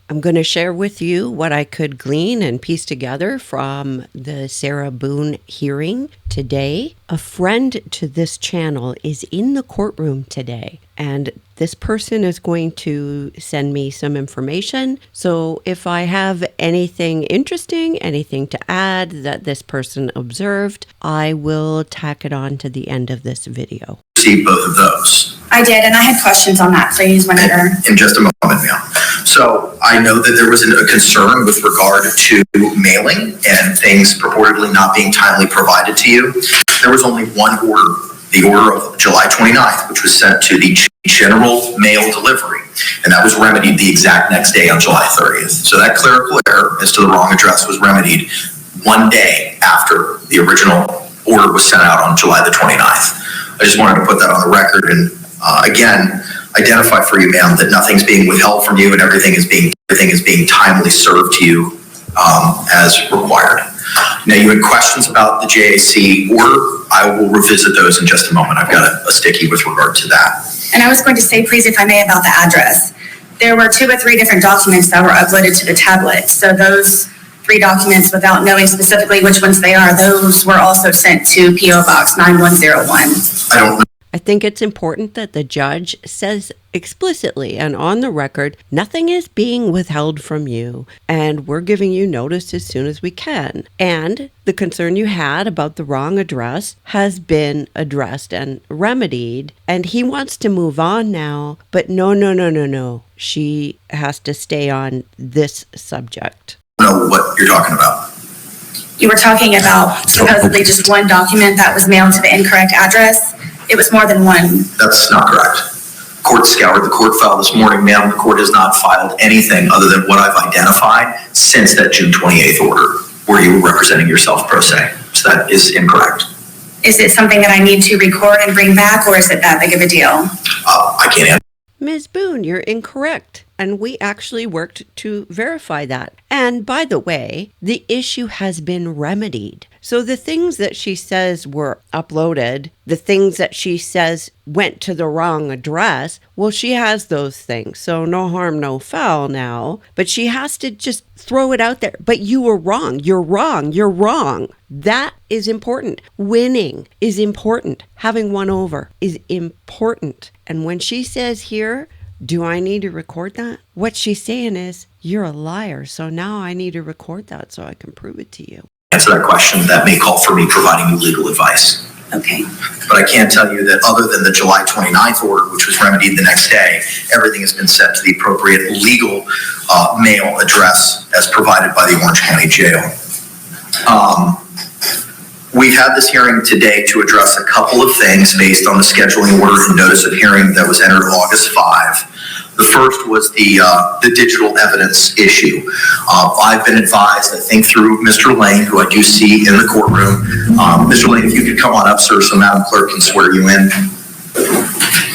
I'm going to share with you what I could glean and piece together from the Sarah Boone hearing today. A friend to this channel is in the courtroom today, and this person is going to send me some information. So if I have anything interesting, anything to add that this person observed, I will tack it on to the end of this video. See both of those. I did, and I had questions on that, please, whenever. In just a moment, ma'am. So I know that there was a concern with regard to mailing and things purportedly not being timely provided to you. There was only one order, the order of July 29th, which was sent to the general mail delivery, and that was remedied the exact next day on July 30th. So that clerical error as to the wrong address was remedied one day after the original order was sent out on July the 29th. I just wanted to put that on the record and again, identify for you, ma'am, that nothing's being withheld from you and everything is being timely served to you as required. Now, you had questions about the JAC order. I will revisit those in just a moment. I've got a sticky with regard to that. And I was going to say, please, if I may, about the address. There were 2 or 3 different documents that were uploaded to the tablet. So those 3 documents, without knowing specifically which ones they are, those were also sent to P.O. Box 9101. I don't know. I think it's important that the judge says explicitly and on the record, nothing is being withheld from you, and we're giving you notice as soon as we can. And the concern you had about the wrong address has been addressed and remedied, and he wants to move on now, but no. She has to stay on this subject. I don't know what you're talking about. You were talking about supposedly just one document that was mailed to the incorrect address. It was more than one. That's not correct. Court scoured the court file this morning, ma'am. The court has not filed anything other than what I've identified since that June 28th order where you were representing yourself pro se. So that is incorrect. Is it something that I need to record and bring back, or is it that big of a deal? I can't answer. Ms. Boone, you're incorrect. And we actually worked to verify that. And by the way, the issue has been remedied. So the things that she says were uploaded, the things that she says went to the wrong address, well, she has those things. So no harm, no foul now. But she has to just throw it out there. But you were wrong. You're wrong. You're wrong. That is important. Winning is important. Having won over is important. And when she says here, do I need to record that? What she's saying is, you're a liar, so now I need to record that so I can prove it to you. Answer that question. That may call for me providing you legal advice. Okay. But I can tell you that other than the July 29th order, which was remedied the next day, everything has been sent to the appropriate legal mail address as provided by the Orange County Jail. We've had this hearing today to address a couple of things based on the scheduling order and notice of hearing that was entered August 5. The first was the digital evidence issue. I've been advised, I think through Mr. Lane, who I do see in the courtroom. Mr. Lane, if you could come on up, sir, so Madam Clerk can swear you in.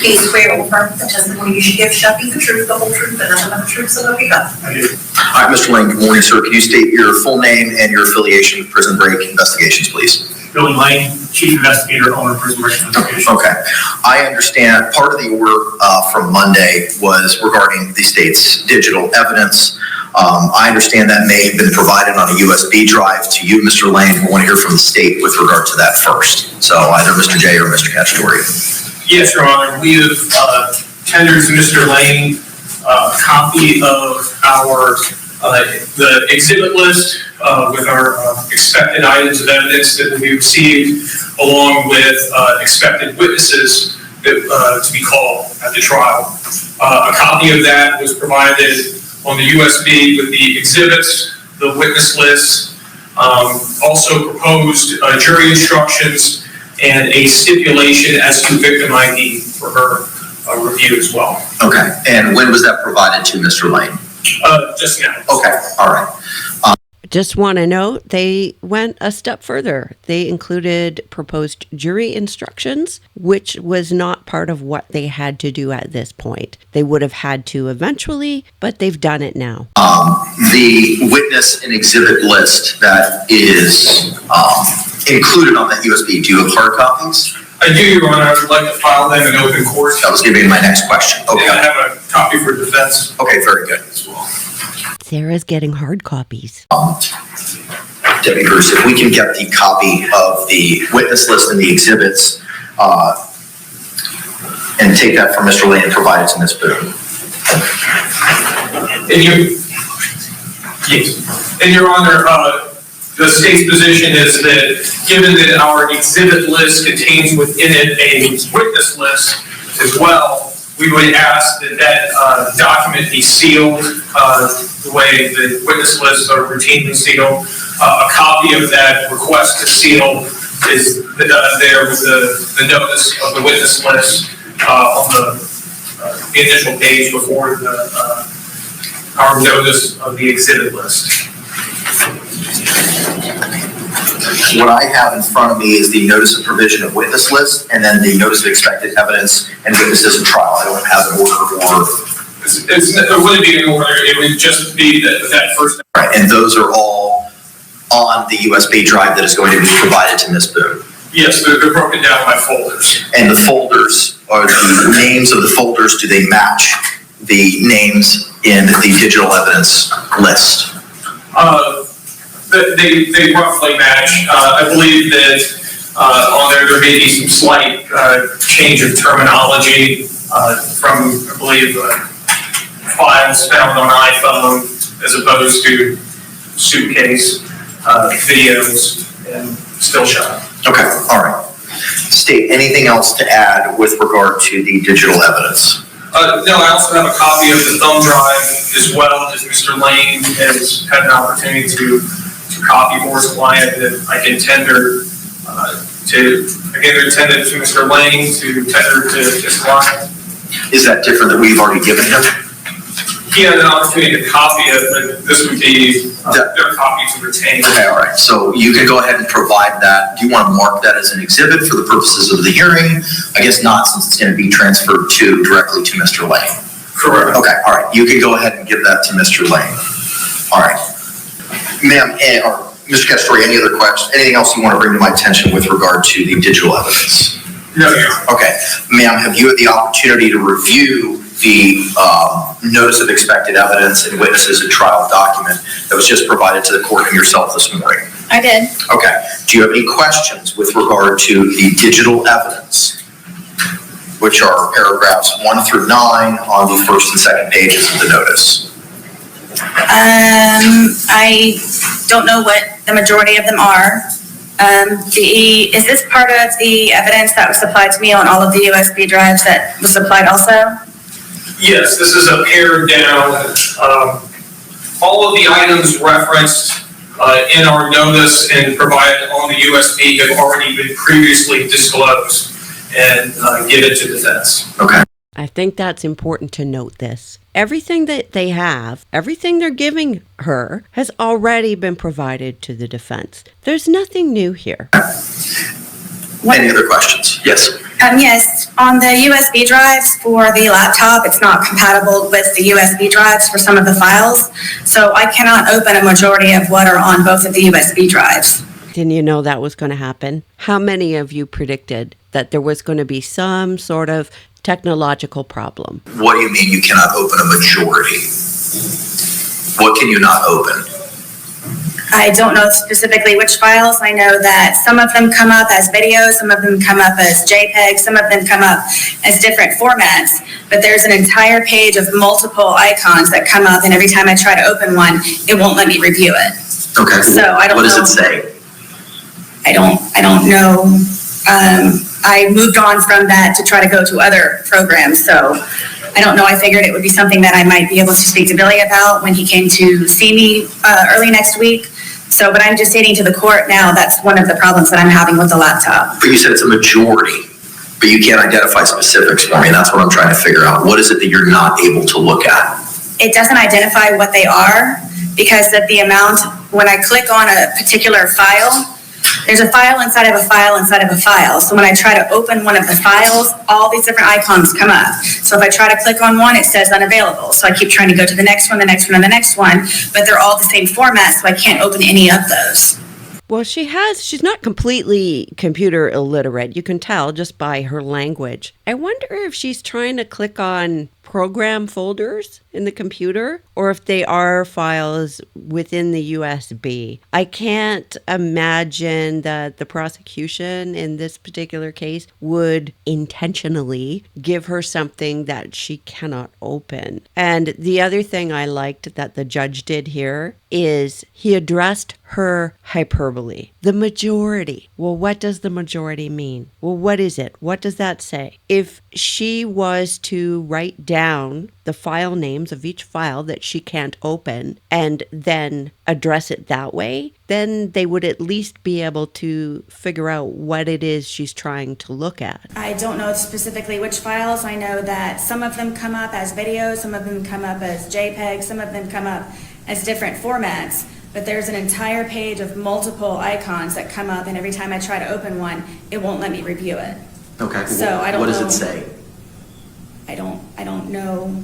Please swear or affirm the testimony you should give shall be the truth, the whole truth, and nothing but the truth, so help you God. I do. All right, Mr. Lane, good morning, sir. Can you state your full name and your affiliation with Prison Break Investigations, please? Billy Lane, Chief Investigator, owner of Prison Break Investigations. Okay. I understand part of the order from Monday was regarding the state's digital evidence. I understand that may have been provided on a USB drive to you, Mr. Lane. I want to hear from the state with regard to that first. So either Mr. J or Mr. Cacciatore. Yes, Your Honor. We have tendered to Mr. Lane a copy of our the exhibit list with our expected items of evidence that will be received, along with expected witnesses that, to be called at the trial. A copy of that was provided on the USB with the exhibits, the witness list, also proposed jury instructions, and a stipulation as to victim ID for her review as well. Okay. And when was that provided to Mr. Lane? Just now. Okay. All right. Just want to note, they went a step further. They included proposed jury instructions, which was not part of what they had to do at this point. They would have had to eventually, but they've done it now. The witness and exhibit list that is included on that USB, do you have hard copies? I do, Your Honor. I would like to file them in open court. That was going to be my next question. Okay. And I have a copy for defense. Okay, very good. As well. Sarah's getting hard copies. Deputy Bruce, if we can get the copy of the witness list and the exhibits, and take that from Mr. Lane and provide it to Ms. Boone. In your honor, the state's position is that given that our exhibit list contains within it a witness list as well, we would ask that that document be sealed the way the witness lists are routinely sealed. A copy of that request to seal is there with the notice of the witness list on the initial page before our notice of the exhibit list. What I have in front of me is the notice of provision of witness list and then the notice of expected evidence and witnesses in trial. I don't have an order or... It wouldn't be an order, it would just be that first. Right, and those are all on the USB drive that is going to be provided to Ms. Boone. Yes, they're broken down by folders. And the folders, are the names of the folders, do they match the names in the digital evidence list? They roughly match. I believe that on there may be some slight change of terminology from, I believe, files found on iPhone as opposed to suitcase, videos, and still shot. Okay, all right. State, anything else to add with regard to the digital evidence? No, I also have a copy of the thumb drive as well, as Mr. Lane has had an opportunity to copy for his client that I can tender intended to Mr. Lane to tender to his client. Is that different than we've already given him? He had an opportunity to copy it, but this would be their copy to retain. Okay, all right. So you can go ahead and provide that. Do you want to mark that as an exhibit for the purposes of the hearing? I guess not, since it's going to be transferred directly to Mr. Lane. Correct. Okay, all right. You can go ahead and give that to Mr. Lane. All right. Ma'am, or Mr. Castori, any other questions? Anything else you want to bring to my attention with regard to the digital evidence? No, Your Honor. Okay. Ma'am, have you had the opportunity to review the notice of expected evidence and witnesses and trial document that was just provided to the court and yourself this morning? I did. Okay. Do you have any questions with regard to the digital evidence, which are paragraphs 1 through 9 on the first and second pages of the notice? I don't know what the majority of them are. Is this part of the evidence that was supplied to me on all of the USB drives that was supplied also? Yes, this is a pared down. All of the items referenced in our notice and provided on the USB have already been previously disclosed and given to defense. Okay. I think that's important to note this. Everything that they have, everything they're giving her, has already been provided to the defense. There's nothing new here. Any other questions? Yes. Yes, on the USB drives for the laptop, it's not compatible with the USB drives for some of the files. So I cannot open a majority of what are on both of the USB drives. Didn't you know that was going to happen? How many of you predicted that there was going to be some sort of technological problem? What do you mean you cannot open a majority? What can you not open? I don't know specifically which files. I know that some of them come up as videos, some of them come up as JPEG, some of them come up as different formats, but there's an entire page of multiple icons that come up, and every time I try to open one, it won't let me review it. Okay. So I don't know. What does it say? I don't know. I moved on from that to try to go to other programs, so I don't know. I figured it would be something that I might be able to speak to Billy about when he came to see me early next week. So, but I'm just stating to the court now, that's one of the problems that I'm having with the laptop. But you said it's a majority, but you can't identify specifics for me. And that's what I'm trying to figure out. What is it that you're not able to look at? It doesn't identify what they are because of the amount, when I click on a particular file, there's a file inside of a file inside of a file. So when I try to open one of the files, all these different icons come up. So if I try to click on one, it says unavailable. So I keep trying to go to the next one, the next one, and the next one, but they're all the same format, so I can't open any of those. Well, she's not completely computer illiterate. You can tell just by her language. I wonder if she's trying to click on program folders in the computer or if they are files within the USB. I can't imagine that the prosecution in this particular case would intentionally give her something that she cannot open. And the other thing I liked that the judge did here is he addressed her hyperbole. The majority. Well, what does the majority mean? Well, what is it? What does that say? If she was to write down the file names of each file that she can't open and then address it that way, then they would at least be able to figure out what it is she's trying to look at. I don't know specifically which files. I know that some of them come up as videos, some of them come up as JPEG, some of them come up as different formats. But there's an entire page of multiple icons that come up, and every time I try to open one, it won't let me review it. Okay. So I don't know. What does it say? I don't know.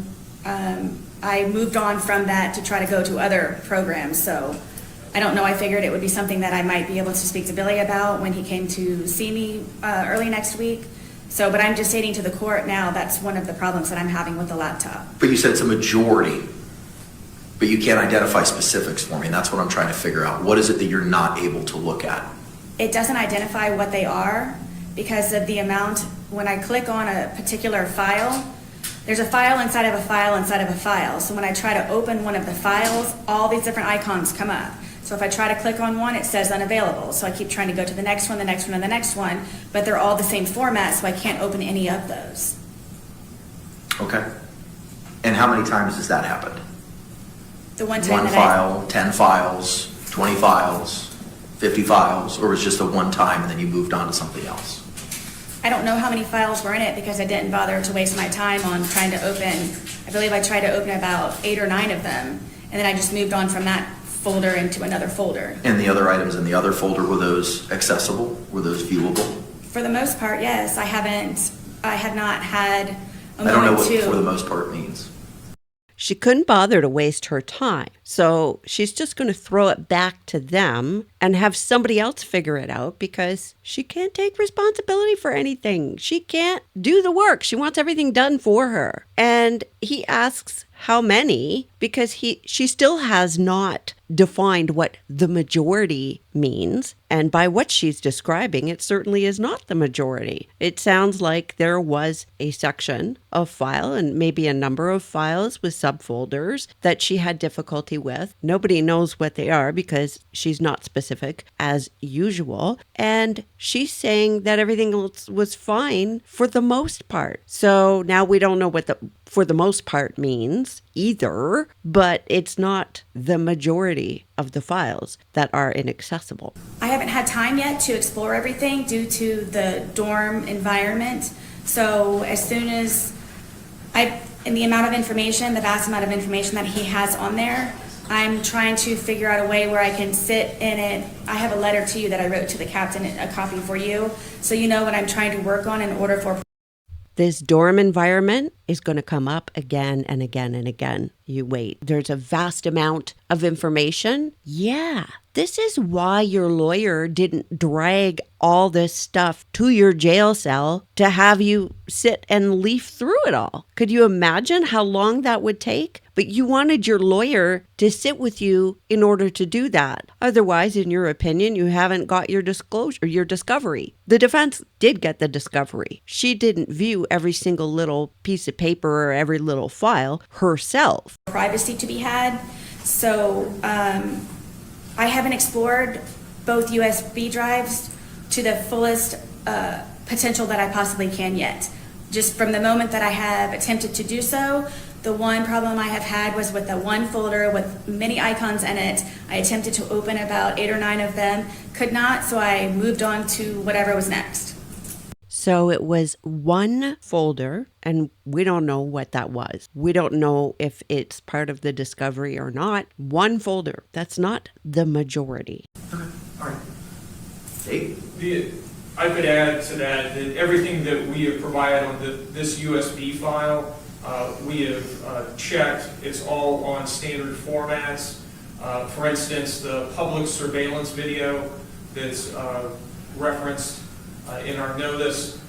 I moved on from that to try to go to other programs, so I don't know. I figured it would be something that I might be able to speak to Billy about when he came to see me early next week. So, but I'm just stating to the court now that's one of the problems that I'm having with the laptop. But you said it's a majority, but you can't identify specifics for me, and that's what I'm trying to figure out. What is it that you're not able to look at? It doesn't identify what they are because of the amount. When I click on a particular file, there's a file inside of a file inside of a file. So when I try to open one of the files, all these different icons come up. So if I try to click on one, it says unavailable. So I keep trying to go to the next one, the next one, and the next one, but they're all the same format, so I can't open any of those. Okay. And how many times has that happened? The one time One that file, 10 files, 20 files, 50 files, or was it just a one time and then you moved on to something else? I don't know how many files were in it because I didn't bother to waste my time on trying to open. I believe I tried to open about 8 or 9 of them, and then I just moved on from that folder into another folder. And the other items in the other folder, were those accessible? Were those viewable? For the most part, yes. I have not had a I don't know moment what to. for the most part means. She couldn't bother to waste her time. So she's just going to throw it back to them and have somebody else figure it out because she can't take responsibility for anything. She can't do the work. She wants everything done for her. And he asks how many because she still has not defined what the majority means. And by what she's describing, it certainly is not the majority. It sounds like there was a section of file and maybe a number of files with subfolders that she had difficulty with. Nobody knows what they are because she's not specific as usual. And she's saying that everything else was fine for the most part. So now we don't know what the for the most part means either, but it's not the majority of the files that are inaccessible. I haven't had time yet to explore everything due to the dorm environment. So as soon as in the amount of information, the vast amount of information that he has on there, I'm trying to figure out a way where I can sit in it. I have a letter to you that I wrote to the captain, a copy for you, so you know what I'm trying to work on in order for. This dorm environment is going to come up again and again and again. You wait. There's a vast amount of information. Yeah, this is why your lawyer didn't drag all this stuff to your jail cell to have you sit and leaf through it all. Could you imagine how long that would take? But you wanted your lawyer to sit with you in order to do that. Otherwise, in your opinion, you haven't got your disclosure, your discovery. The defense did get the discovery. She didn't view every single little piece of paper or every little file herself. Privacy to be had. So I haven't explored both USB drives to the fullest potential that I possibly can yet. Just from the moment that I have attempted to do so, the one problem I have had was with the one folder with many icons in it. I attempted to open about 8 or 9 of them, could not, so I moved on to whatever was next. So it was one folder, and we don't know what that was. We don't know if it's part of the discovery or not. One folder. That's not the majority. Okay, all right. Dave? I could add to that everything that we have provided on this USB file, we have checked. It's all on standard formats. For instance, the public surveillance video that's referenced in our notice,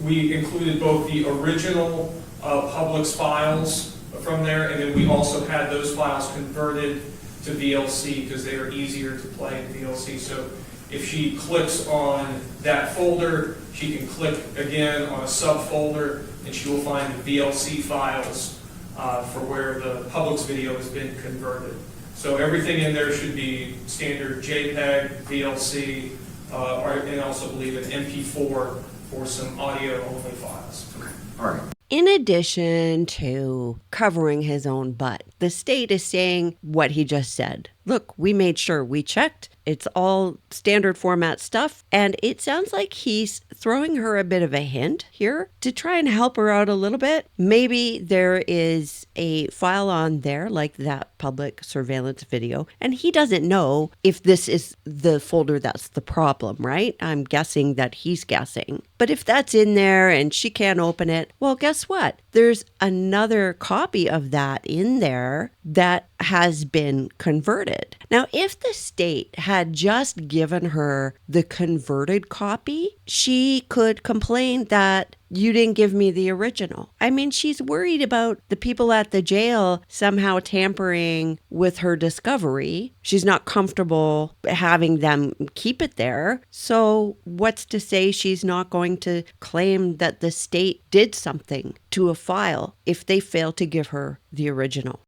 we included both the original Public's files from there, and then we also had those files converted to VLC because they are easier to play in VLC. So if she clicks on that folder, she can click again on a subfolder, and she will find the VLC files for where the Public's video has been converted. So everything in there should be standard JPEG, VLC, and also believe an MP4 for some audio-only files. Okay. All right. In addition to covering his own butt, the state is saying what he just said. Look, we made sure we checked. It's all standard format stuff. And it sounds like he's throwing her a bit of a hint here to try and help her out a little bit. Maybe there is a file on there like that public surveillance video, and he doesn't know if this is the folder that's the problem, right? I'm guessing that he's guessing. But if that's in there and she can't open it, well, guess what? There's another copy of that in there that has been converted. Now, if the state had just given her the converted copy, she could complain that you didn't give me the original. I mean, she's worried about the people at the jail somehow tampering with her discovery. She's not comfortable having them keep it there. So what's to say she's not going to claim that the state did something to a file if they fail to give her the original?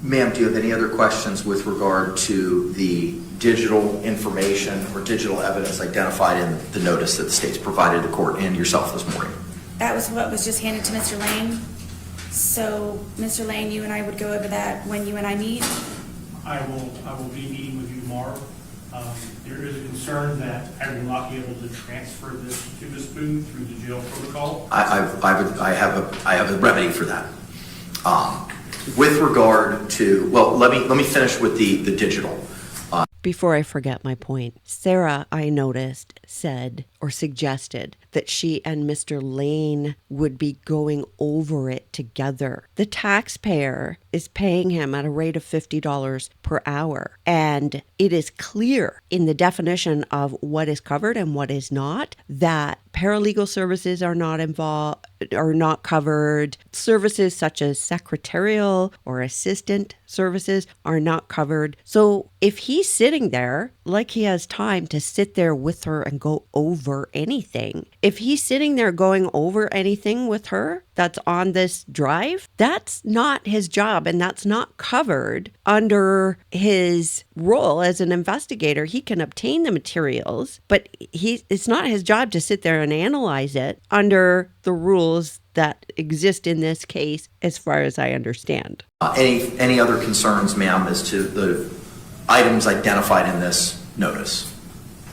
Ma'am, do you have any other questions with regard to the digital information or digital evidence identified in the notice that the state's provided the court and yourself this morning? That was what was just handed to Mr. Lane. So, Mr. Lane, you and I would go over that when you and I meet. I will be meeting with you tomorrow. There is a concern that I will not be able to transfer this to Ms. Boone through the jail protocol. I have a remedy for that. With regard to, well, let me finish with the digital. Before I forget my point, Sarah, I noticed, said or suggested that she and Mr. Lane would be going over it together. The taxpayer is paying him at a rate of $50 per hour. And it is clear in the definition of what is covered and what is not that paralegal services are not involved, are not covered. Services such as secretarial or assistant services are not covered. So if he's sitting there, like he has time to sit there with her and go over anything, if he's sitting there going over anything with her that's on this drive, that's not his job and that's not covered under his role as an investigator. He can obtain the materials, but it's not his job to sit there and analyze it under the rules that exist in this case, as far as I understand. Any other concerns, ma'am, as to the items identified in this notice?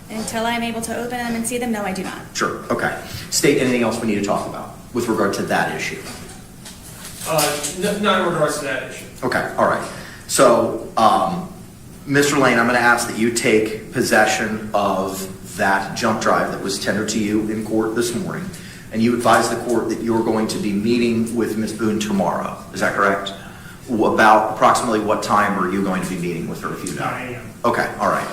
Until I'm able to open them and see them, no, I do not. Sure. Okay. State, anything else we need to talk about with regard to that issue? Not in regards to that issue. Okay. All right. So, Mr. Lane, I'm going to ask that you take possession of that jump drive that was tendered to you in court this morning, and you advise the court that you're going to be meeting with Ms. Boone tomorrow. Is that correct? About approximately what time are you going to be meeting with her, if you know? 9 a.m. Okay, all right.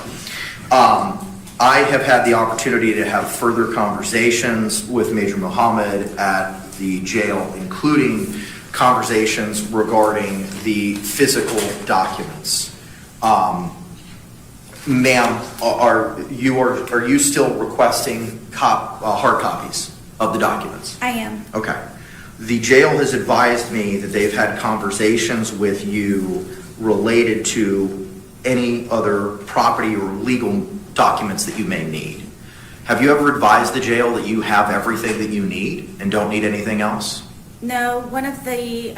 I have had the opportunity to have further conversations with Major Muhammad at the jail, including conversations regarding the physical documents. Ma'am, are you still requesting hard copies of the documents? I am. Okay. The jail has advised me that they've had conversations with you related to any other property or legal documents that you may need. Have you ever advised the jail that you have everything that you need and don't need anything else? No, one of the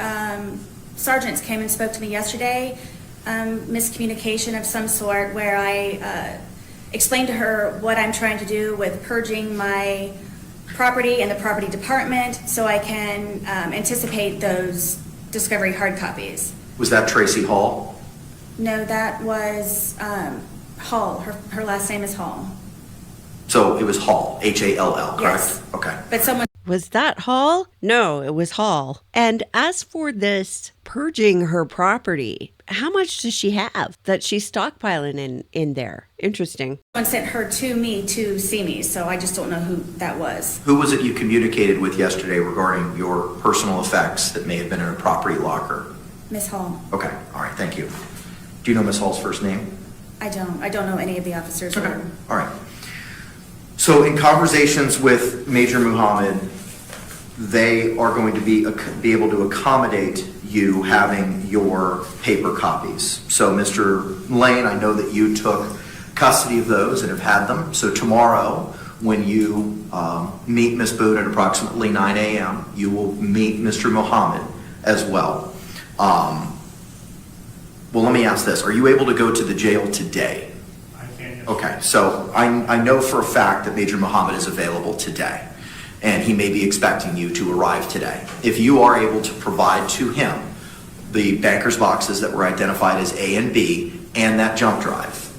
sergeants came and spoke to me yesterday, miscommunication of some sort, where I explained to her what I'm trying to do with purging my property and the property department so I can anticipate those discovery hard copies. Was that Tracy Hall? No, that was Hall. Her last name is Hall. So it was Hall, H-A-L-L, correct? Yes. Okay. But someone Was that Hall? No, it was Hall. And as for this purging her property, how much does she have that she's stockpiling in there? Interesting. Someone sent her to me to see me, so I just don't know who that was. Who was it you communicated with yesterday regarding your personal effects that may have been in a property locker? Miss Hall. Okay, all right, thank you. Do you know Miss Hall's first name? I don't know any of the officers. Okay, all right. So in conversations with Major Muhammad, they are going to be able to accommodate you having your paper copies. So Mr. Lane, I know that you took custody of those and have had them. So tomorrow, when you meet Ms. Boone at approximately 9 a.m., you will meet Mr. Muhammad as well. Well, let me ask this. Are you able to go to the jail today? I can, yes. Okay, so I know for a fact that Major Muhammad is available today, and he may be expecting you to arrive today. If you are able to provide to him the banker's boxes that were identified as A and B and that jump drive,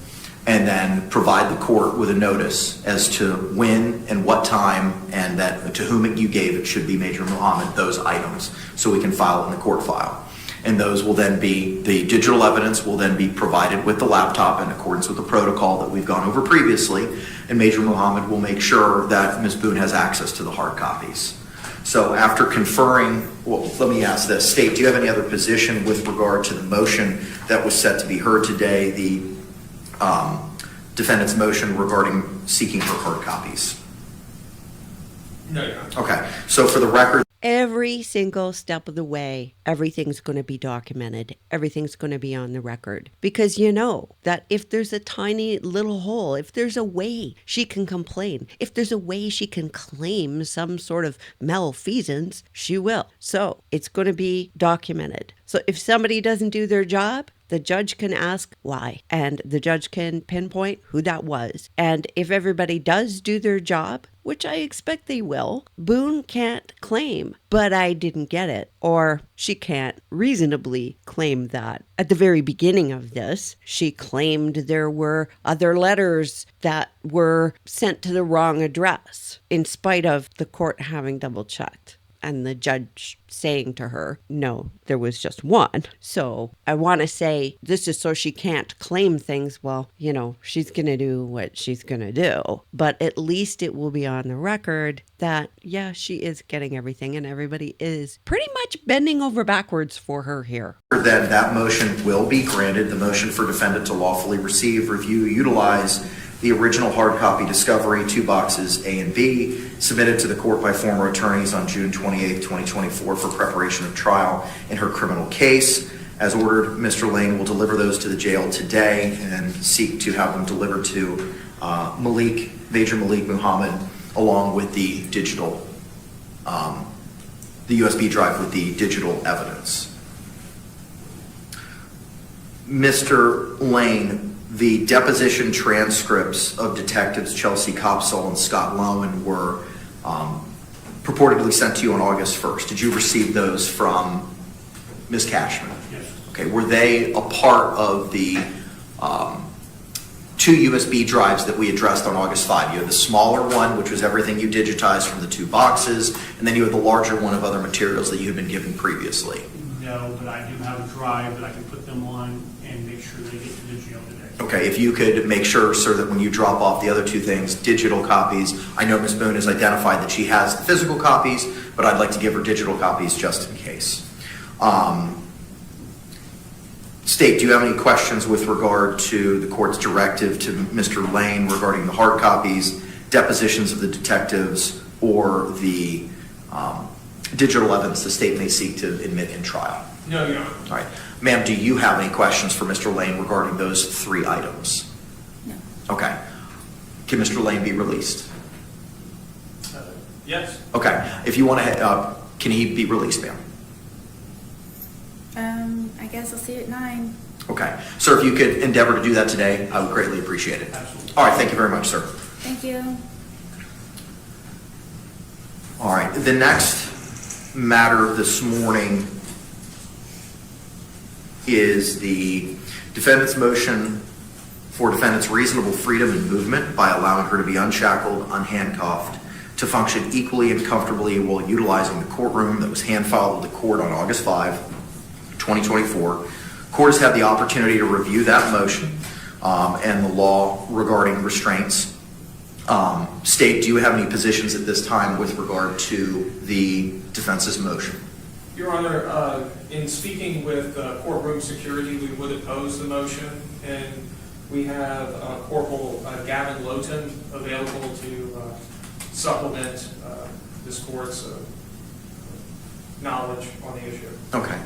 and then provide the court with a notice as to when and what time and that to whom you gave it should be Major Muhammad, those items, so we can file it in the court file. And those will then be, the digital evidence will then be provided with the laptop in accordance with the protocol that we've gone over previously, and Major Muhammad will make sure that Ms. Boone has access to the hard copies. So after conferring, well, let me ask this. State, do you have any other position with regard to the motion that was set to be heard today, the defendant's motion regarding seeking her hard copies? No, Your Honor. Okay, so for the record, Every single step of the way, everything's going to be documented. Everything's going to be on the record. Because you know that if there's a tiny little hole, if there's a way she can complain, if there's a way she can claim some sort of malfeasance, she will. So it's going to be documented. So if somebody doesn't do their job, the judge can ask why, and the judge can pinpoint who that was. And if everybody does do their job, which I expect they will, Boone can't claim, but I didn't get it, or she can't reasonably claim that. At the very beginning of this, she claimed there were other letters that were sent to the wrong address, in spite of the court having double-checked. And the judge saying to her, no, there was just one. So I want to say this is so she can't claim things. Well, you know, she's going to do what she's going to do. But at least it will be on the record that, yeah, she is getting everything and everybody is pretty much bending over backwards for her here. then that motion will be granted. The motion for defendant to lawfully receive, review, utilize the original hard copy discovery, 2 boxes A and B, submitted to the court by former attorneys on June 28, 2024 for preparation of trial in her criminal case. As ordered, Mr. Lane will deliver those to the jail today and seek to have them delivered to Major Malik Muhammad, along with the digital, the USB drive with the digital evidence. Mr. Lane, the deposition transcripts of Detectives Chelsea Copsall and Scott Lowen were purportedly sent to you on August 1st. Did you receive those from Ms. Cashman? Yes. Okay, were they a part of the 2 USB drives that we addressed on August 5? You had the smaller one, which was everything you digitized from the 2 boxes, and then you had the larger one of other materials that you had been given previously. No, but I do have a drive that I can put them on and make sure they get to the jail today. Okay, if you could make sure, sir, that when you drop off the other 2 things, digital copies, I know Ms. Boone has identified that she has the physical copies, but I'd like to give her digital copies just in case. State, do you have any questions with regard to the court's directive to Mr. Lane regarding the hard copies, depositions of the detectives, or the digital evidence the state may seek to admit in trial? No, Your Honor. All right. Ma'am, do you have any questions for Mr. Lane regarding those 3 items? No. Okay. Can Mr. Lane be released? Yes. Okay. If you want to, can he be released, ma'am? I guess I'll see you at 9. Okay. Sir, if you could endeavor to do that today, I would greatly appreciate it. Absolutely. All right. Thank you very much, sir. Thank you. All right. The next matter this morning is the defendant's motion for defendant's reasonable freedom and movement by allowing her to be unshackled, unhandcuffed, to function equally and comfortably while utilizing the courtroom that was hand-filed with the court on August 5, 2024. Court has had the opportunity to review that motion and the law regarding restraints. State, do you have any positions at this time with regard to the defense's motion? Your Honor, in speaking with courtroom security, we would oppose the motion, and we have Corporal Gavin Lowton available to supplement this court's knowledge on the issue. Okay.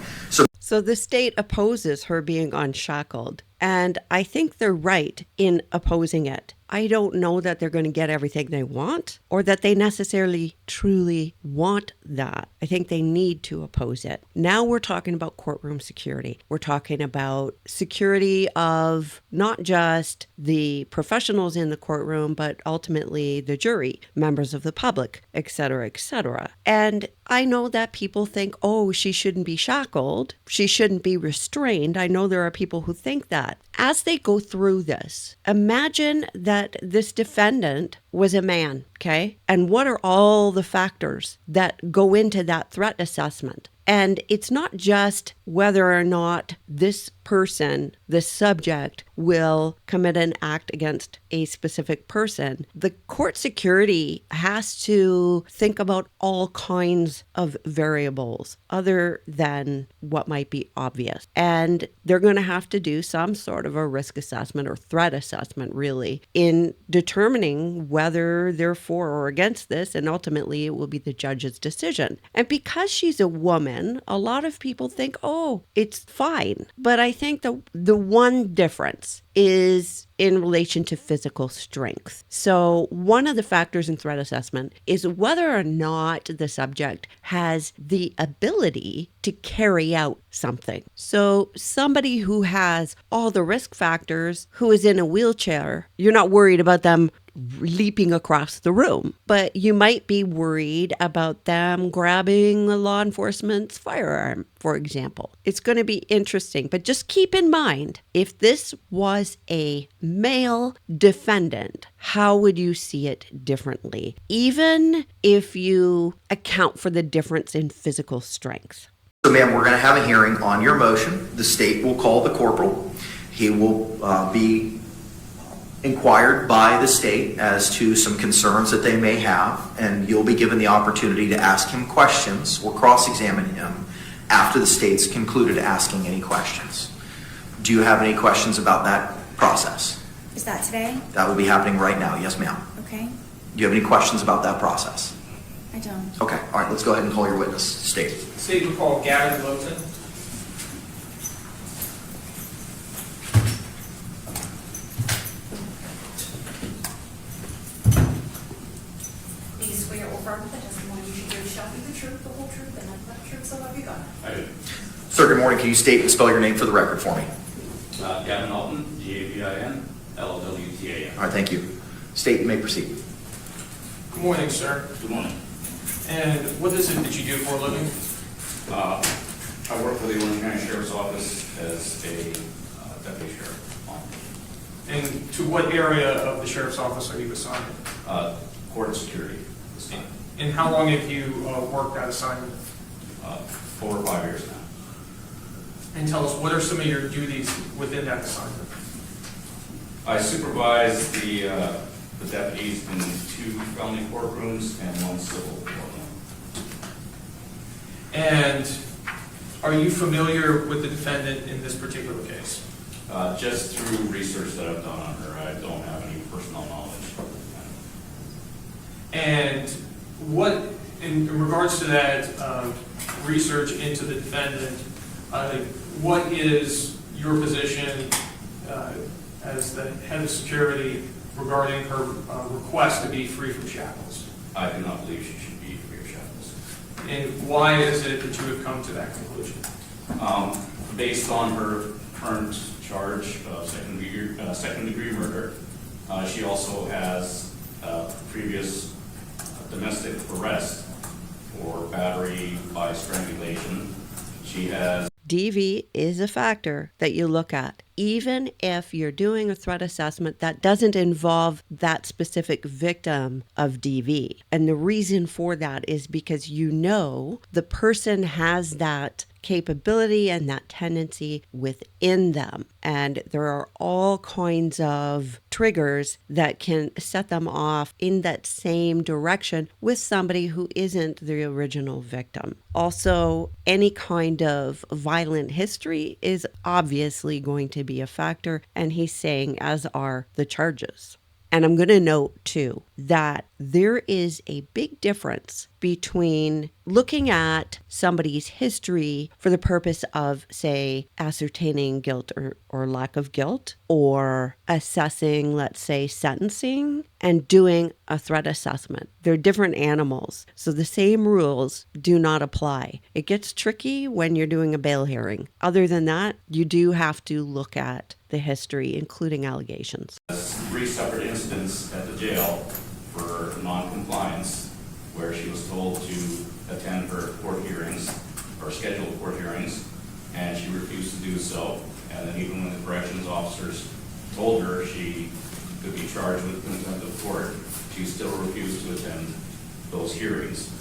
So the state opposes her being unshackled, and I think they're right in opposing it. I don't know that they're going to get everything they want or that they necessarily truly want that. I think they need to oppose it. Now we're talking about courtroom security. We're talking about security of not just the professionals in the courtroom, but ultimately the jury, members of the public, et cetera, et cetera. And I know that people think, oh, she shouldn't be shackled. She shouldn't be restrained. I know there are people who think that. As they go through this, imagine that this defendant was a man, okay? And what are all the factors that go into that threat assessment? And it's not just whether or not this person, this subject, will commit an act against a specific person. The court security has to think about all kinds of variables other than what might be obvious. And they're going to have to do some sort of a risk assessment or threat assessment, really, in determining whether they're for or against this. And ultimately, it will be the judge's decision. And because she's a woman, a lot of people think, oh, it's fine. But I think the one difference is in relation to physical strength. So one of the factors in threat assessment is whether or not the subject has the ability to carry out something. So somebody who has all the risk factors, who is in a wheelchair, you're not worried about them leaping across the room, but you might be worried about them grabbing a law enforcement's firearm, for example. It's going to be interesting, but just keep in mind, if this was a male defendant, how would you see it differently, even if you account for the difference in physical strength? So, ma'am, we're going to have a hearing on your motion. The state will call the corporal. He will be inquired by the state as to some concerns that they may have, and you'll be given the opportunity to ask him questions or cross-examine him after the state's concluded asking any questions. Do you have any questions about that process? Is that today? That will be happening right now. Yes, ma'am. Okay. Do you have any questions about that process? I don't. Okay. All right. Let's go ahead and call your witness. State. State will call Gavin Lowton. Do you swear or affirm that the testimony you should give shall be the truth, the whole truth, and nothing but the truth, so help you God? I do. Sir, good morning. Can you state and spell your name for the record for me? Gavin Alton, Gavin, Lwtan. All right. Thank you. State, you may proceed. Good morning, sir. Good morning. And what is it that you do for a living? I work for the Orange County Sheriff's Office as a deputy sheriff. And to what area of the sheriff's office are you assigned? Court and security. And how long have you worked that assignment? 4 or 5 years now. And tell us, what are some of your duties within that assignment? I supervise the deputies in 2 felony courtrooms and 1 civil courtroom. And are you familiar with the defendant in this particular case? Just through research that I've done on her, I don't have any personal knowledge. And what, in regards to that research into the defendant, what is your position as the head of security regarding her request to be free from shackles? I do not believe she should be free of shackles. And why is it that you have come to that conclusion? Based on her current charge of second-degree murder, she also has previous domestic arrest for battery by strangulation. She has DV is a factor that you look at. Even if you're doing a threat assessment that doesn't involve that specific victim of DV. And the reason for that is because you know the person has that capability and that tendency within them. And there are all kinds of triggers that can set them off in that same direction with somebody who isn't the original victim. Also, any kind of violent history is obviously going to be a factor, and he's saying, as are the charges. And I'm going to note too that there is a big difference between looking at somebody's history for the purpose of, say, ascertaining guilt or lack of guilt, or assessing, let's say, sentencing, and doing a threat assessment. They're different animals, so the same rules do not apply. It gets tricky when you're doing a bail hearing. Other than that, you do have to look at the history, including allegations. 3 separate incidents at the jail for non-compliance, where she was told to attend her court hearings, or scheduled court hearings, and she refused to do so. And then even when the corrections officers told her she could be charged with contempt of court, she still refused to attend those hearings.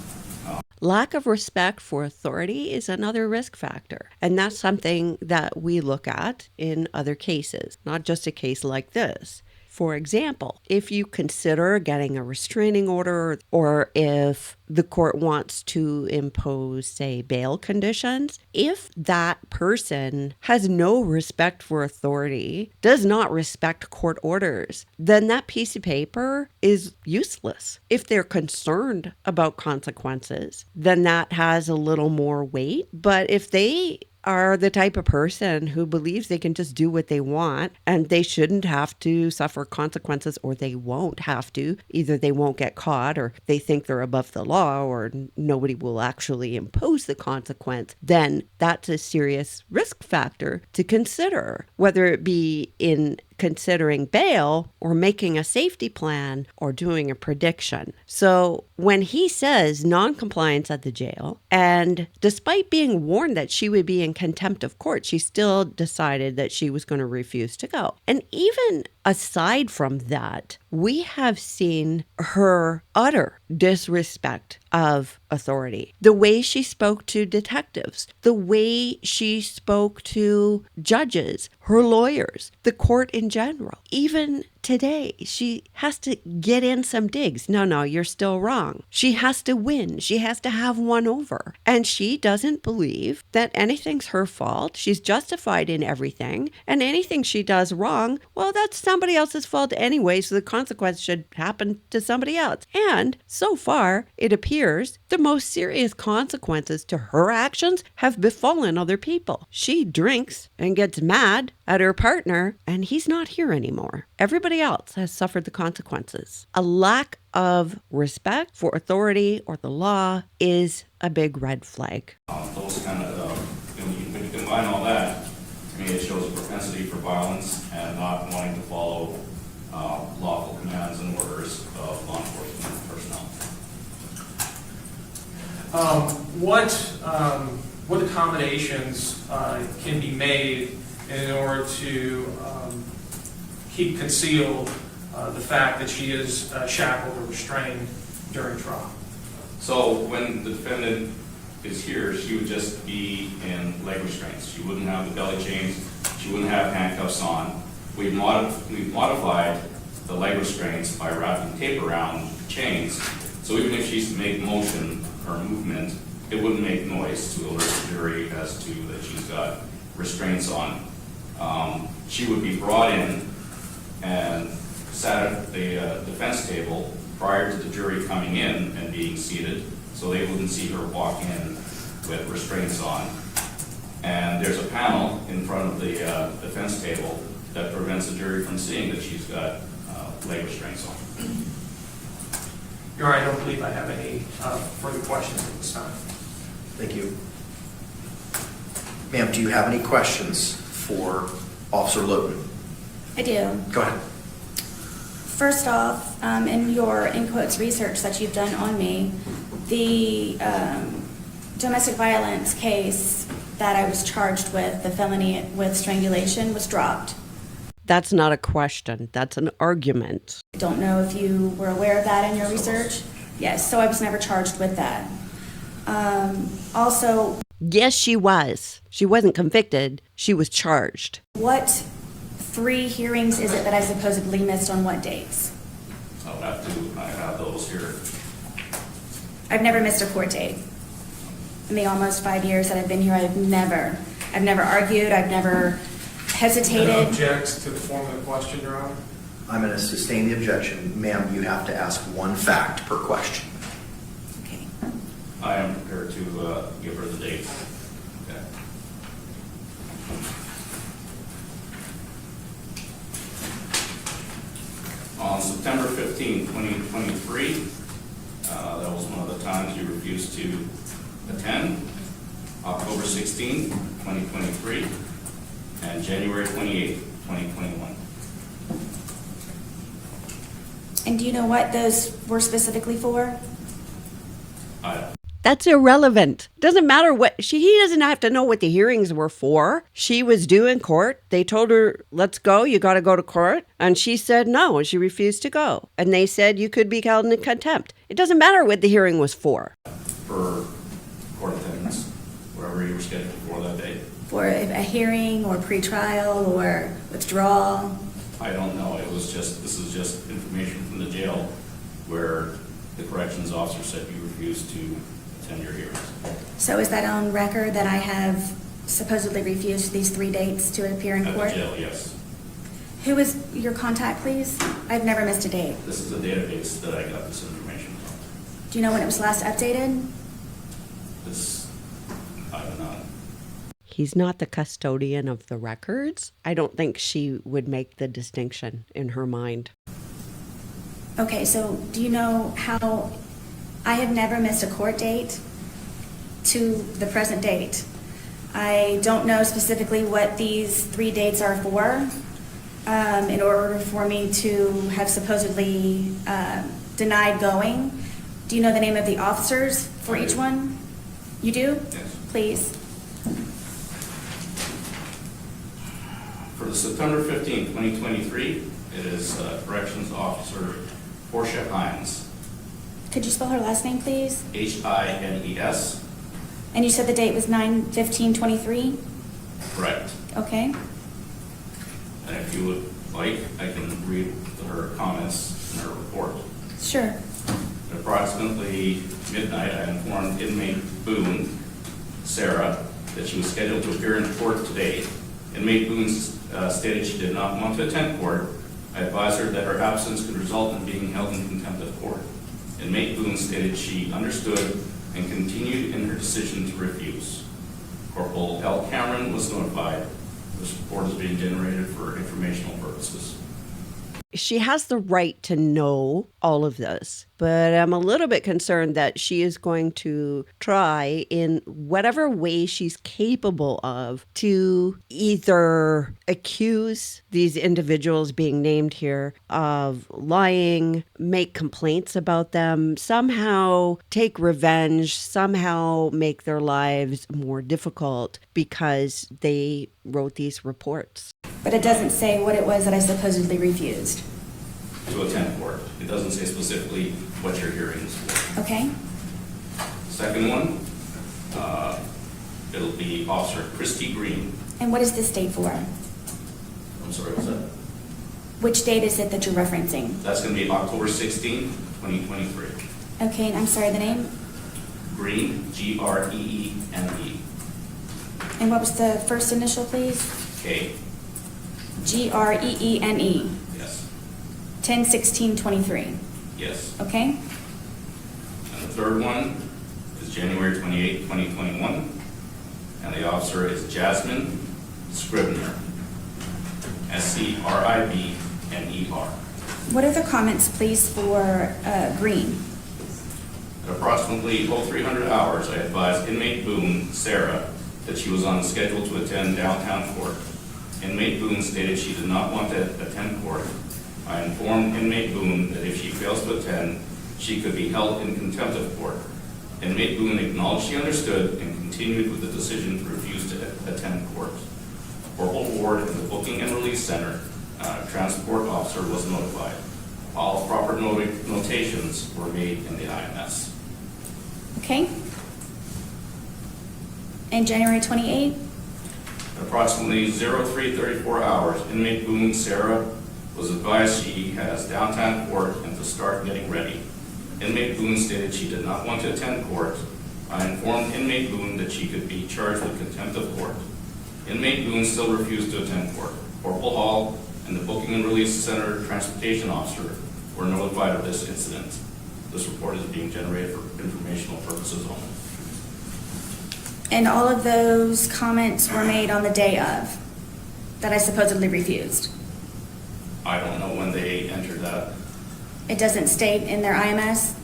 Lack of respect for authority is another risk factor, and that's something that we look at in other cases, not just a case like this. For example, if you consider getting a restraining order, or if the court wants to impose, say, bail conditions, if that person has no respect for authority, does not respect court orders, then that piece of paper is useless. If they're concerned about consequences, then that has a little more weight. But if they are the type of person who believes they can just do what they want and they shouldn't have to suffer consequences, or they won't have to, either they won't get caught, or they think they're above the law, or nobody will actually impose the consequence, then that's a serious risk factor to consider, whether it be in considering bail or making a safety plan or doing a prediction. So when he says non-compliance at the jail, and despite being warned that she would be in contempt of court, she still decided that she was going to refuse to go. And even aside from that, we have seen her utter disrespect of authority. The way she spoke to detectives, the way she spoke to judges, her lawyers, the court in general. Even today, she has to get in some digs. No, you're still wrong. She has to win. She has to have one over. And she doesn't believe that anything's her fault. She's justified in everything. And anything she does wrong, well, that's somebody else's fault anyway, so the consequence should happen to somebody else. And so far, it appears the most serious consequences to her actions have befallen other people. She drinks and gets mad at her partner, and he's not here anymore. Everybody else has suffered the consequences. A lack of respect for authority or the law is a big red flag. Those kind of, when you combine all that, to me it shows a propensity for violence and not wanting to follow lawful commands and orders of law enforcement personnel. What accommodations can be made in order to keep concealed the fact that she is shackled or restrained during trial? So when the defendant is here, she would just be in leg restraints. She wouldn't have the belly chains. She wouldn't have handcuffs on. We've modified the leg restraints by wrapping tape around the chains. So even if she's to make motion or movement, it wouldn't make noise to alert the jury as to that she's got restraints on. She would be brought in and sat at the defense table prior to the jury coming in and being seated, so they wouldn't see her walk in with restraints on. And there's a panel in front of the defense table that prevents the jury from seeing that she's got leg restraints on. Your Honor, I don't believe I have any further questions at this time. Thank you. Ma'am, do you have any questions for Officer Lowden? I do. Go ahead. First off, in your, in quotes, research that you've done on me, the domestic violence case that I was charged with, the felony with strangulation, was dropped. That's not a question. That's an argument. I don't know if you were aware of that in your research. Yes, so I was never charged with that. Also, Yes, she was. She wasn't convicted. She was charged. what 3 hearings is it that I supposedly missed on what dates? I have those here. I've never missed a court date. In the almost 5 years that I've been here, I've never argued, I've never hesitated. Objects to the form of the question, Your Honor? I'm going to sustain the objection. Ma'am, you have to ask one fact per question. Okay. I am prepared to give her the date. Okay. On September 15, 2023, that was one of the times you refused to attend. October 16, 2023, and January 28, 2021. And do you know what those were specifically for? That's irrelevant. Doesn't matter what he doesn't have to know what the hearings were for. She was due in court. They told her, let's go. You got to go to court. And she said no. And she refused to go. And they said you could be held in contempt. It doesn't matter what the hearing was for. For court attendance, wherever you were scheduled for that day. For a hearing or pretrial or withdrawal? I don't know. This is just information from the jail where the corrections officer said you refused to attend your hearings. So is that on record that I have supposedly refused these 3 dates to appear in At the court? jail, yes. Who is your contact, please? I've never missed a date. This is the database that I got this information from. Do you know when it was last updated? I do not. He's not the custodian of the records. I don't think she would make the distinction in her mind. Okay, so do you know how I have never missed a court date to the present date? I don't know specifically what these 3 dates are for. In order for me to have supposedly denied going, do you know the name of the officers for each one? You do? Yes. Please. For the September 15, 2023, it is Corrections Officer Portia Hines, Could you spell her last name, please? Hines. And you said the date was 9/15/23? Correct. Okay. And if you would like, I can read her comments in her report. Sure. At approximately midnight, I informed inmate Boone, Sarah, that she was scheduled to appear in court today. Inmate Boone stated she did not want to attend court. I advised her that her absence could result in being held in contempt of court. Inmate Boone stated she understood and continued in her decision to refuse. Corporal L. Cameron was notified. This report is being generated for informational purposes. She has the right to know all of this, but I'm a little bit concerned that she is going to try in whatever way she's capable of to either accuse these individuals being named here of lying, make complaints about them, somehow take revenge, somehow make their lives more difficult because they wrote these reports. But it doesn't say what it was that I supposedly refused. To attend court. It doesn't say specifically what your hearing is for. Okay? Second one, it'll be Officer Christy Green. And what is this date for? I'm sorry, what's that? Which date is it that you're referencing? That's going to be October 16, 2023. Okay, and I'm sorry, the name? Green, Greene. And what was the first initial, please? K. Greene. Yes. 10/16/23. Yes. Okay? And the third one is January 28, 2021. And the officer is Jasmine Scribner. Scribner. What are the comments, please, for Green? At approximately 0300 hours, I advised inmate Boone, Sarah, that she was on schedule to attend downtown court. Inmate Boone stated she did not want to attend court. I informed inmate Boone that if she fails to attend, she could be held in contempt of court. Inmate Boone acknowledged she understood and continued with the decision to refuse to attend court. Corporal Ward in the Booking and Release Center, transport officer, was notified. All proper notations were made in the IMS. Okay. And January 28th? Approximately 03:34 hours, inmate Boone, Sarah, was advised she has downtown court and to start getting ready. Inmate Boone stated she did not want to attend court. I informed inmate Boone that she could be charged with contempt of court. Inmate Boone still refused to attend court. Corporal Hall and the Booking and Release Center transportation officer were notified of this incident. This report is being generated for informational purposes only. And all of those comments were made on the day of that I supposedly refused. I don't know when they entered that. It doesn't state in their IMS,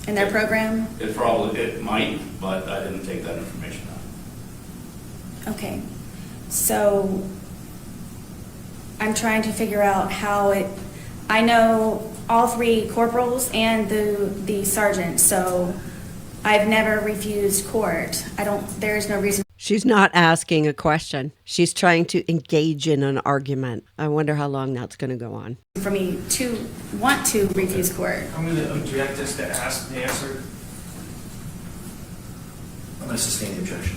in their program? It might, but I didn't take that information out. Okay. So I'm trying to figure out how I know all three corporals and the sergeant, so I've never refused court. There's no reason. She's not asking a question. She's trying to engage in an argument. I wonder how long that's going to go on. For me to want to refuse court. I'm going to object this to ask the answer. I'm going to sustain the objection.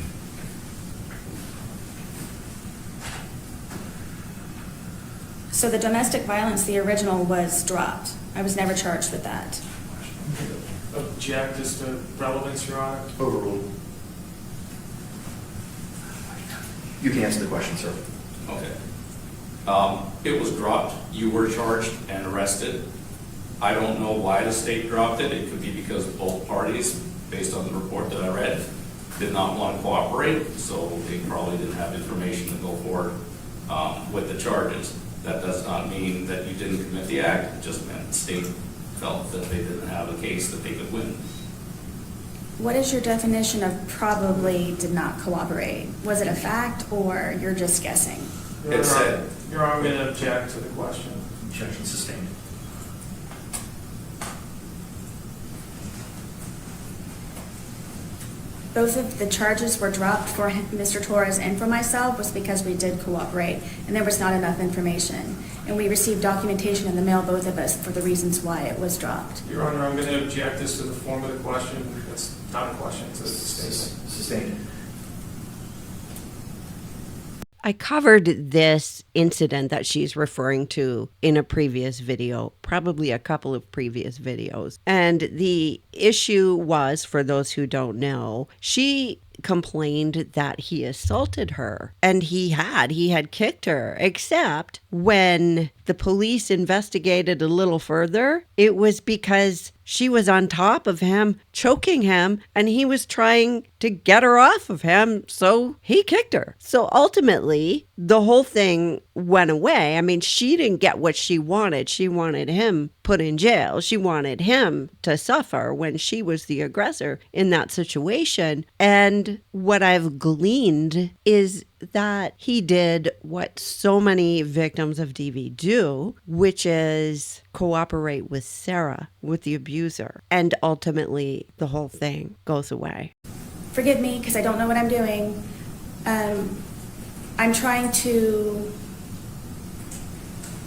So the domestic violence, the original, was dropped. I was never charged with that. Object as to relevance, Your Honor. Overruled. You can answer the question, sir. Okay. It was dropped. You were charged and arrested. I don't know why the state dropped it. It could be because both parties, based on the report that I read, did not want to cooperate, so they probably didn't have information to go forward with the charges. That does not mean that you didn't commit the act. It just meant the state felt that they didn't have a case that they could win. What is your definition of probably did not cooperate? Was it a fact or you're just guessing? Your Honor, I'm going to object to the question. Objection sustained. Both of the charges were dropped for Mr. Torres and for myself was because we did cooperate and there was not enough information. And we received documentation in the mail, both of us, for the reasons why it was dropped. Your Honor, I'm going to object this to the form of the question. It's not a question, it's a statement. Sustained. I covered this incident that she's referring to in a previous video, probably a couple of previous videos. And the issue was, for those who don't know, she complained that he assaulted her, and he had kicked her, except when the police investigated a little further, it was because she was on top of him, choking him, and he was trying to get her off of him, so he kicked her. So ultimately, the whole thing went away. I mean, she didn't get what she wanted. She wanted him put in jail. She wanted him to suffer when she was the aggressor in that situation. And what I've gleaned is that he did what so many victims of DV do, which is cooperate with Sarah, with the abuser. And ultimately, the whole thing goes away. Forgive me because I don't know what I'm doing. I'm trying to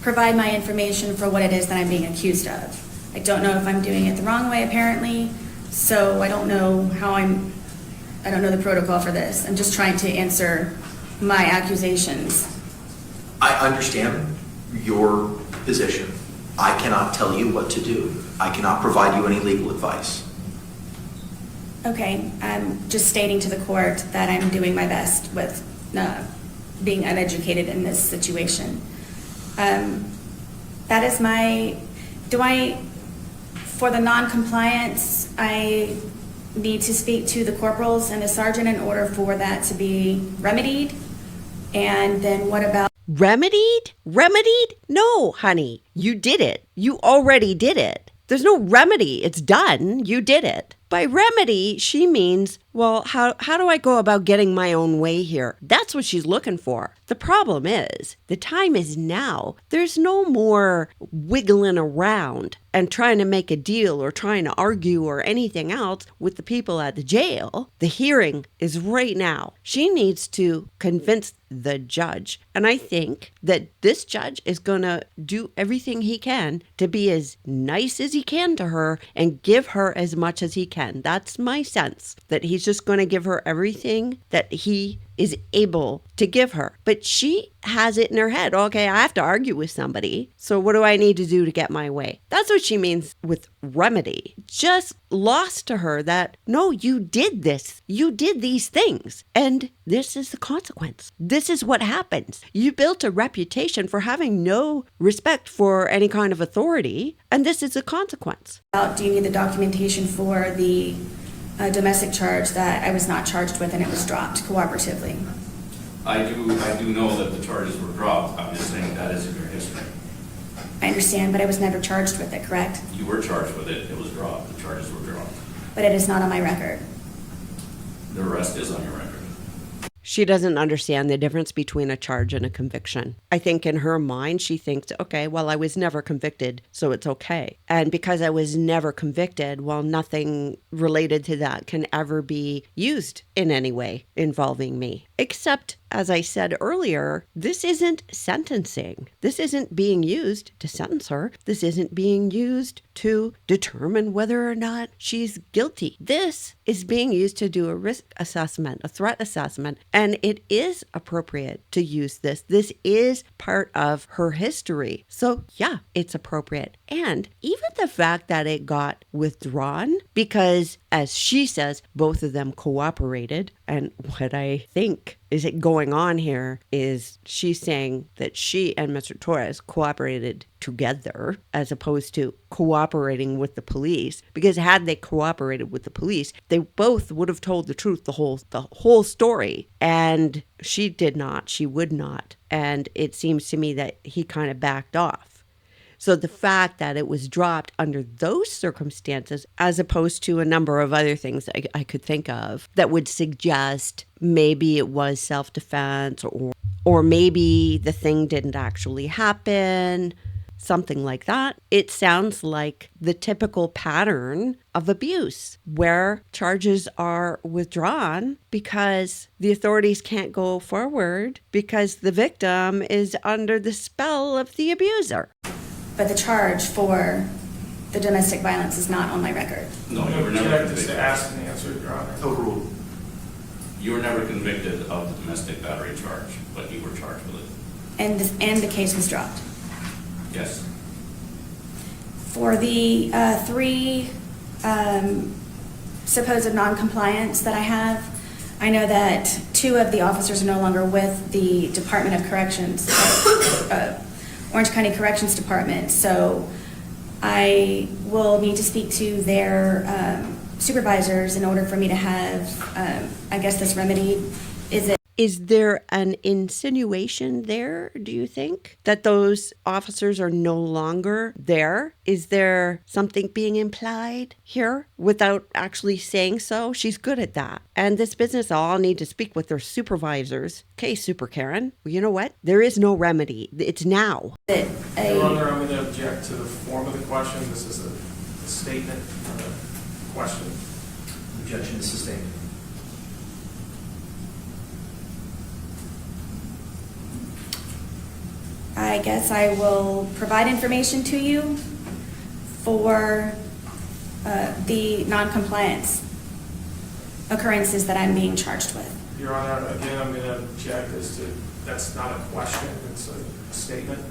provide my information for what it is that I'm being accused of. I don't know if I'm doing it the wrong way, apparently, so I don't know I don't know the protocol for this. I'm just trying to answer my accusations. I understand your position. I cannot tell you what to do. I cannot provide you any legal advice. Okay, I'm just stating to the court that I'm doing my best with being uneducated in this situation. That is for the non-compliance, I need to speak to the corporals and the sergeant in order for that to be remedied. And then what about? Remedied? Remedied? No, honey, you did it. You already did it. There's no remedy. It's done. You did it. By remedy, she means, well, how do I go about getting my own way here? That's what she's looking for. The problem is, the time is now. There's no more wiggling around and trying to make a deal or trying to argue or anything else with the people at the jail. The hearing is right now. She needs to convince the judge. And I think that this judge is going to do everything he can to be as nice as he can to her and give her as much as he can. That's my sense, that he's just going to give her everything that he is able to give her. But she has it in her head, okay, I have to argue with somebody, so what do I need to do to get my way? That's what she means with remedy. Just lost to her that, no, you did this. You did these things. And this is the consequence. This is what happens. You built a reputation for having no respect for any kind of authority, and this is the consequence. Do you need the documentation for the domestic charge that I was not charged with and it was dropped cooperatively? I do know that the charges were dropped. I'm just saying that is in your history. I understand, but I was never charged with it, correct? You were charged with it. It was dropped. The charges were dropped. But it is not on my record. The rest is on your record. She doesn't understand the difference between a charge and a conviction. I think in her mind, she thinks, okay, well, I was never convicted, so it's okay. And because I was never convicted, well, nothing related to that can ever be used in any way involving me. Except, as I said earlier, this isn't sentencing. This isn't being used to sentence her. This isn't being used to determine whether or not she's guilty. This is being used to do a risk assessment, a threat assessment, and it is appropriate to use this. This is part of her history. So yeah, it's appropriate. And even the fact that it got withdrawn, because as she says, both of them cooperated. And what I think is it going on here is she's saying that she and Mr. Torres cooperated together as opposed to cooperating with the police, because had they cooperated with the police, they both would have told the truth, the whole story. And she did not. She would not. And it seems to me that he kind of backed off. So the fact that it was dropped under those circumstances, as opposed to a number of other things I could think of that would suggest maybe it was self-defense or maybe the thing didn't actually happen, something like that. It sounds like the typical pattern of abuse where charges are withdrawn because the authorities can't go forward because the victim is under the spell of the abuser. But the charge for the domestic violence is not on my record. No, you were never Just convicted. to ask and answer, Your Honor. Overruled. You were never convicted of the domestic battery charge, but you were charged with it. And the case was dropped. Yes. For the three supposed non-compliance that I have, I know that 2 of the officers are no longer with the Department of Corrections, Orange County Corrections Department, so I will need to speak to their supervisors in order for me to have, I guess, this remedied. Is there an insinuation there, do you think, that those officers are no longer there? Is there something being implied here without actually saying so? She's good at that. And this business, I'll need to speak with their supervisors. Okay, Super Karen, well, you know what? There is no remedy. It's now. Your Honor, I'm going to object to the form of the question. This is a statement, not a question. Objection is sustained. I guess I will provide information to you for the non-compliance occurrences that I'm being charged with. Your Honor, again, I'm going to object as to, that's not a question, it's a statement.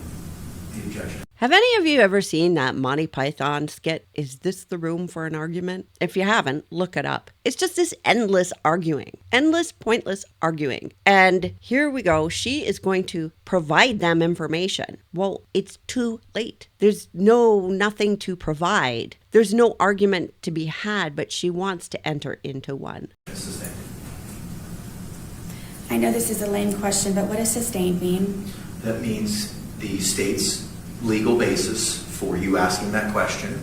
The objection. Have any of you ever seen that Monty Python skit, Is This the Room for an Argument? If you haven't, look it up. It's just this endless arguing, endless, pointless arguing. And here we go. She is going to provide them information. Well, it's too late. There's nothing to provide. There's no argument to be had, but she wants to enter into one. Sustained. I know this is a lame question, but what does sustained mean? That means the state's legal basis for you asking that question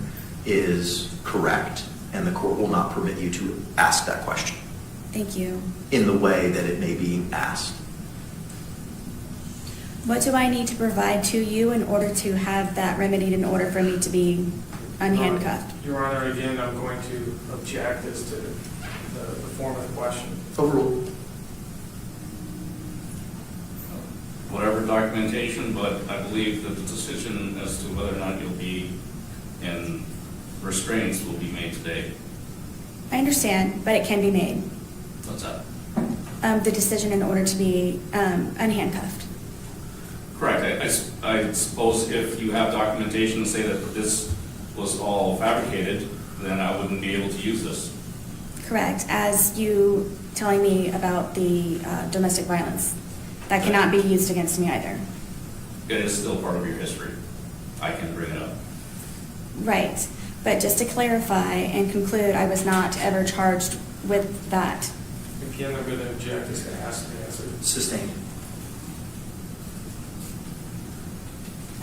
is correct, and the court will not permit you to ask that question Thank you. in the way that it may be asked. What do I need to provide to you in order to have that remedied, in order for me to be unhandcuffed? Your Honor, again, I'm going to object as to the form of the question. Overruled. Whatever documentation, but I believe that the decision as to whether or not you'll be in restraints will be made today. I understand, but it can be made. What's that? The decision in order to be unhandcuffed. Correct. I suppose if you have documentation to say that this was all fabricated, then I wouldn't be able to use this. Correct, as you telling me about the domestic violence. That cannot be used against me either. It is still part of your history. I can bring it up. Right, but just to clarify and conclude, I was not ever charged with that. Again, I'm going to object. It's going to ask to be answered. Sustained.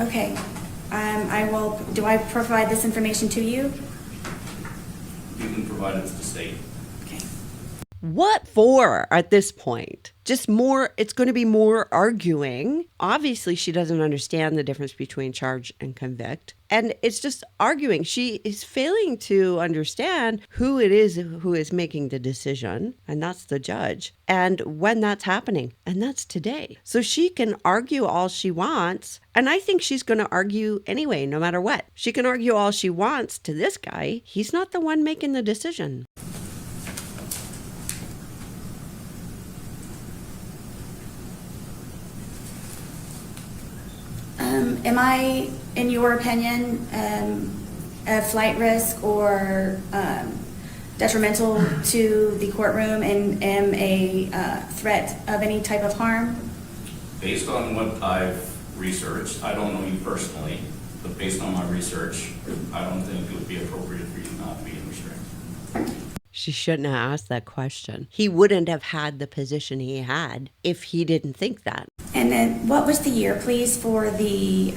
Okay, I will, do I provide this information to you? You can provide it to the state. Okay. What for at this point? Just more, it's going to be more arguing. Obviously, she doesn't understand the difference between charge and convict. And it's just arguing. She is failing to understand who it is who is making the decision, and that's the judge, and when that's happening, and that's today. So she can argue all she wants, and I think she's going to argue anyway, no matter what. She can argue all she wants to this guy. He's not the one making the decision. Am I, in your opinion, a flight risk or detrimental to the courtroom, and am a threat of any type of harm? Based on what I've researched, I don't know you personally, but based on my research, I don't think it would be appropriate for you not to be in restraint. She shouldn't have asked that question. He wouldn't have had the position he had if he didn't think that. And then what was the year, please, for the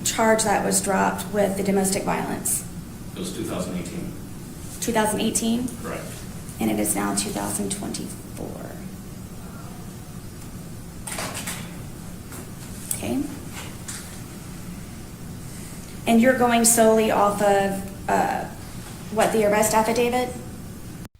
charge that was dropped with the domestic violence? It was 2018. 2018? Correct. And it is now 2024. Okay. And you're going solely off of, what, the arrest affidavit?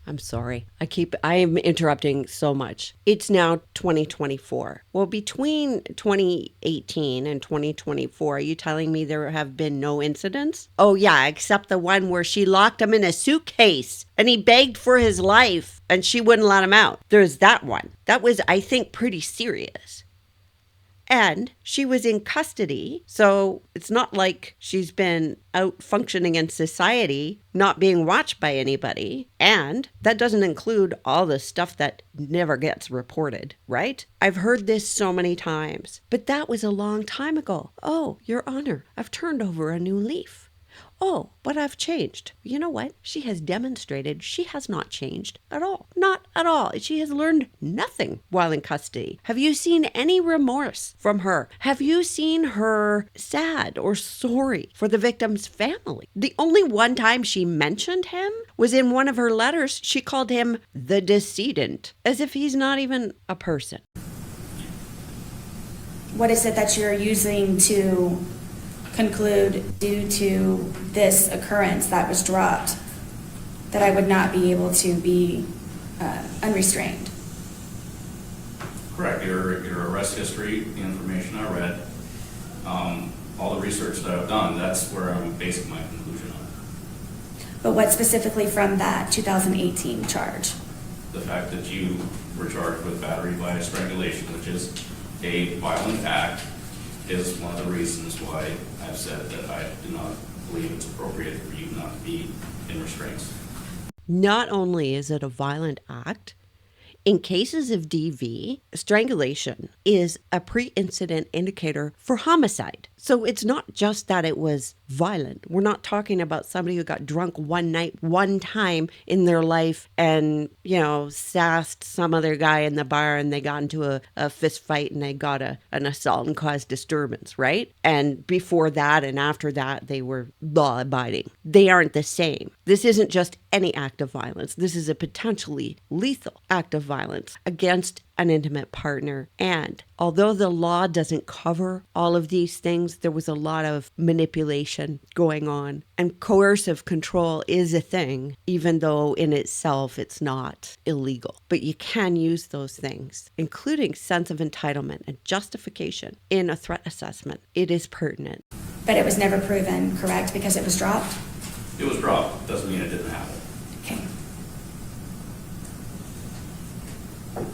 I'm sorry. I am interrupting so much. It's now 2024. Well, between 2018 and 2024, are you telling me there have been no incidents? Oh, yeah, except the one where she locked him in a suitcase and he begged for his life and she wouldn't let him out. There's that one. That was, I think, pretty serious. And she was in custody, so it's not like she's been out functioning in society, not being watched by anybody. And that doesn't include all the stuff that never gets reported, right? I've heard this so many times, but that was a long time ago. Oh, Your Honor, I've turned over a new leaf. Oh, but I've changed. You know what? She has demonstrated she has not changed at all. Not at all. She has learned nothing while in custody. Have you seen any remorse from her? Have you seen her sad or sorry for the victim's family? The only one time she mentioned him was in one of her letters. She called him the decedent, as if he's not even a person. What is it that you're using to conclude, due to this occurrence that was dropped, that I would not be able to be unrestrained? Correct. Your arrest history, the information I read, all the research that I've done, that's where I'm basing my conclusion on. But what specifically from that 2018 charge? The fact that you were charged with battery by strangulation, which is a violent act, is one of the reasons why I've said that I do not believe it's appropriate for you not to be in restraints. Not only is it a violent act, In cases of DV, strangulation is a pre-incident indicator for homicide. So it's not just that it was violent. We're not talking about somebody who got drunk one night, one time in their life and, sassed some other guy in the bar and they got into a fist fight and they got an assault and caused disturbance, right? And before that and after that, they were law abiding. They aren't the same. This isn't just any act of violence. This is a potentially lethal act of violence against an intimate partner. And although the law doesn't cover all of these things, there was a lot of manipulation going on. And coercive control is a thing, even though in itself it's not illegal. But you can use those things, including sense of entitlement and justification in a threat assessment. It is pertinent. But it was never proven, correct, because it was dropped? It was dropped, doesn't mean it didn't happen. Okay.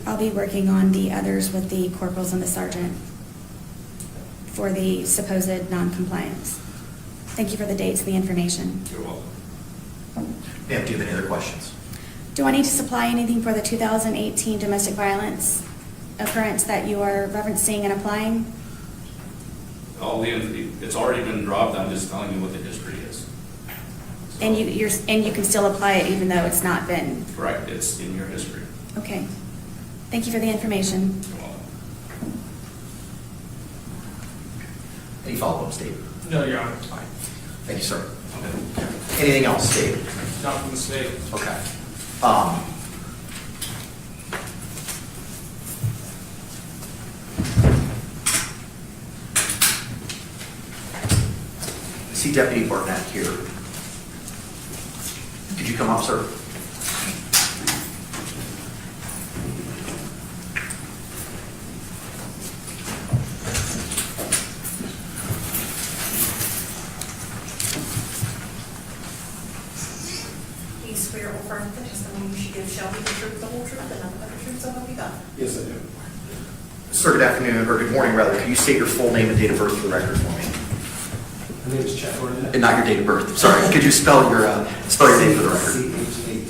I'll be working on the others with the corporals and the sergeant for the supposed non-compliance. Thank you for the dates and the information. You're welcome. Ma'am, do you have any other questions? Do I need to supply anything for the 2018 domestic violence occurrence that you are referencing and applying? It's already been dropped, I'm just telling you what the history is. So- And you can still apply it even though it's not been? Correct, it's in your history. Okay. Thank you for the information. You're welcome. Any follow-ups, Dave? No, Your Honor. Fine. Thank you, sir. Anything else, Dave? Not from the state. Okay. I see Deputy Barnett here. Could you come up, sir? Do you swear or affirm that the testimony you should give shall be the truth, the whole truth, and nothing but the truth, so help you God? Yes, I do. Sir, good afternoon, or good morning, rather. Could you state your full name and date of birth for the record for me? My name is Chad Barnett. And not your date of birth, sorry. Could you spell your name for the record?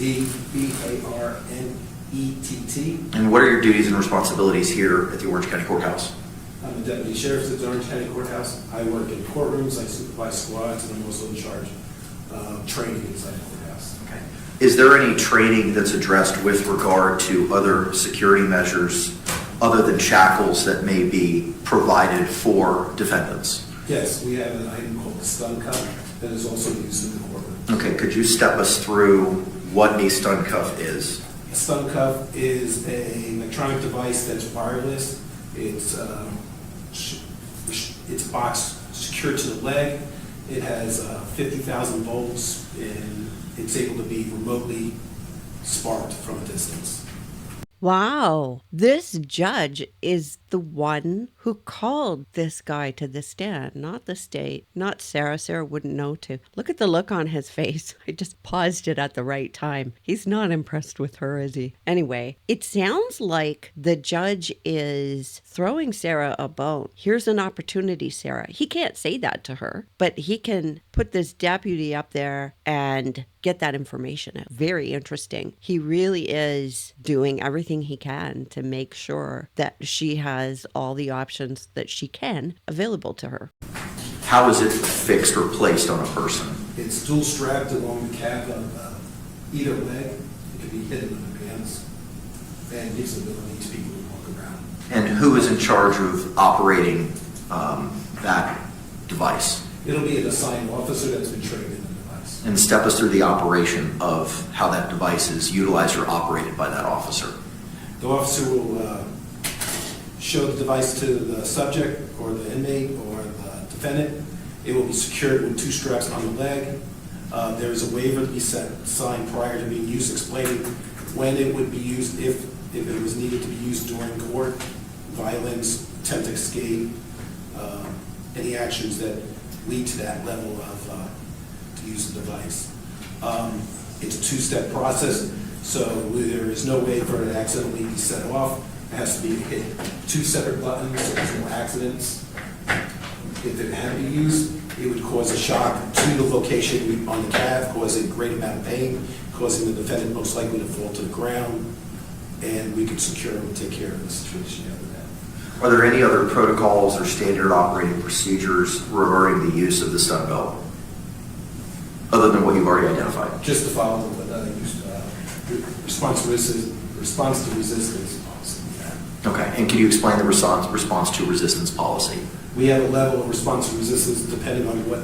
CHADBARNETT. And what are your duties and responsibilities here at the Orange County Courthouse? I'm the Deputy Sheriff at the Orange County Courthouse. I work in courtrooms, I supervise squads, and I'm also in charge of training inside the courthouse. Okay. Is there any training that's addressed with regard to other security measures other than shackles that may be provided for defendants? Yes, we have an item called the stun cuff that is also used in the courtroom. Okay, could you step us through what a stun cuff is? A stun cuff is an electronic device that's wireless. It's a box secured to the leg. It has 50,000 volts, and it's able to be remotely sparked from a distance. Wow, this judge is the one who called this guy to the stand, not the state, not Sarah. Sarah wouldn't know to. Look at the look on his face. I just paused it at the right time. He's not impressed with her, is he? Anyway, it sounds like the judge is throwing Sarah a bone. Here's an opportunity, Sarah. He can't say that to her, but he can put this deputy up there and get that information out. Very interesting. He really is doing everything he can to make sure that she has all the options that she can available to her. How is it fixed or placed on a person? It's dual strapped along the calf of either leg. It can be hidden in the pants, and gives the ability to people to walk around. And who is in charge of operating that device? It'll be an assigned officer that's been trained in the device. And step us through the operation of how that device is utilized or operated by that officer. The officer will show the device to the subject or the inmate or the defendant. It will be secured with 2 straps on the leg. There is a waiver to be signed prior to being used, explaining when it would be used, if it was needed to be used during court, violence, attempt to escape, any actions that lead to that level of to use the device. It's a 2-step process, so there is no way for it to accidentally be set off. It has to be hit 2 separate buttons so there's no accidents. If it had to be used, it would cause a shock to the location on the calf, cause a great amount of pain, causing the defendant most likely to fall to the ground. and we could secure them and take care of the situation after that. Are there any other protocols or standard operating procedures regarding the use of the stun belt, other than what you've already identified? Just to follow response to resistance policy. Okay, and can you explain the response to resistance policy? We have a level of response to resistance depending on what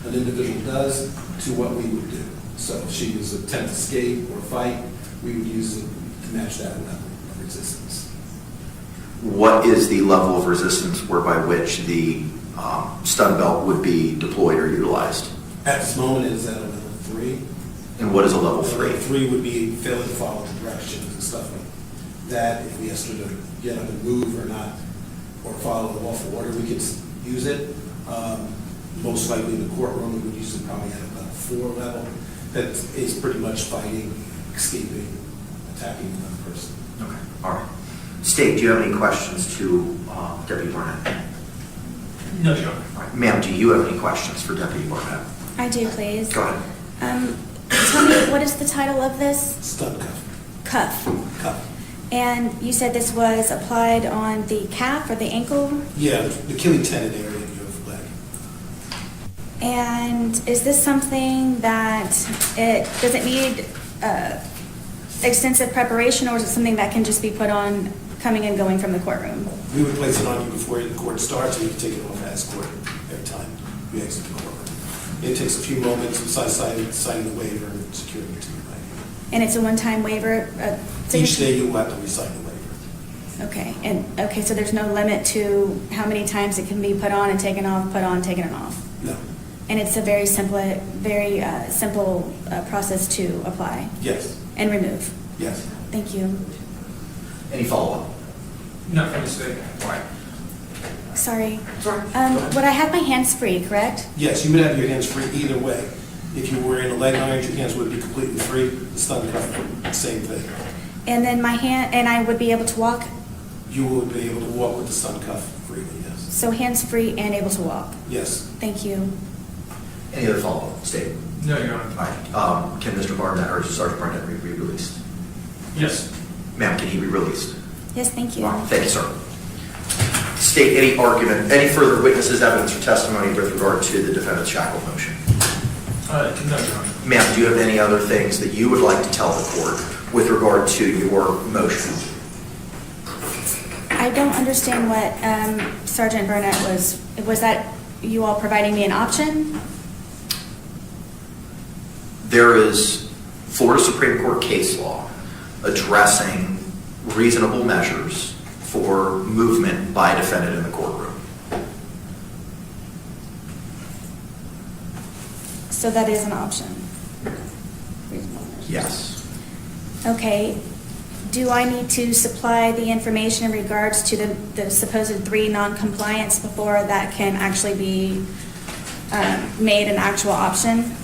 an individual does to what we would do. So if she was attempt to escape or fight, we would use it to match that level of resistance. What is the level of resistance whereby which the stun belt would be deployed or utilized? At this moment, it is at a level 3. And what is a level 3? Level 3 would be failing to follow the directions and stuff like that. If we asked her to get up and move or not, or follow the lawful order, we could use it. Most likely in the courtroom, we would use it probably at a level 4 level. That is pretty much fighting, escaping, attacking another person. Okay, all right. State, do you have any questions to Deputy Barnett? No, Your Honor. All right. Ma'am, do you have any questions for Deputy Barnett? I do, please. Go ahead. Tell me, what is the title of this? Stun cuff. Cuff. Cuff. And you said this was applied on the calf or the ankle? Yeah, the Achilles tendon area of your leg. And is this something that does it need extensive preparation, or is it something that can just be put on coming and going from the courtroom? We would place it on you before the court starts, and you can take it off as court every time you exit the courtroom. It takes a few moments besides signing the waiver and securing it to your body. And it's a one-time waiver? Each day you will have to re-sign the waiver. Okay, so there's no limit to how many times it can be put on and taken off, put on, taken off? No. And it's a very simple process to apply Yes. and remove? Yes. Thank you. Any follow-up? No, from the state. Why? Sorry. Sorry. Would I have my hands free, correct? Yes, you would have your hands free either way. If you were in a leg irons, your hands would be completely free. The stun cuff, same thing. And then I would be able to walk? You would be able to walk with the stun cuff freely, yes. So hands free and able to walk? Yes. Thank you. Any other follow-up? State. No, Your Honor. All right. Can Mr. Barnett or Sergeant Barnett be released? Yes. Ma'am, can he be released? Yes, thank you. All right. Thank you, sir. State, any argument, any further witnesses, evidence, or testimony with regard to the defendant's shackle motion? No, Your Honor. Ma'am, do you have any other things that you would like to tell the court with regard to your motion? I don't understand what Sergeant Burnett was that you all providing me an option? There is Florida Supreme Court case law addressing reasonable measures for movement by a defendant in the courtroom. So that is an option? Yes. Okay. Do I need to supply the information in regards to the supposed 3 non-compliance before that can actually be made an actual option?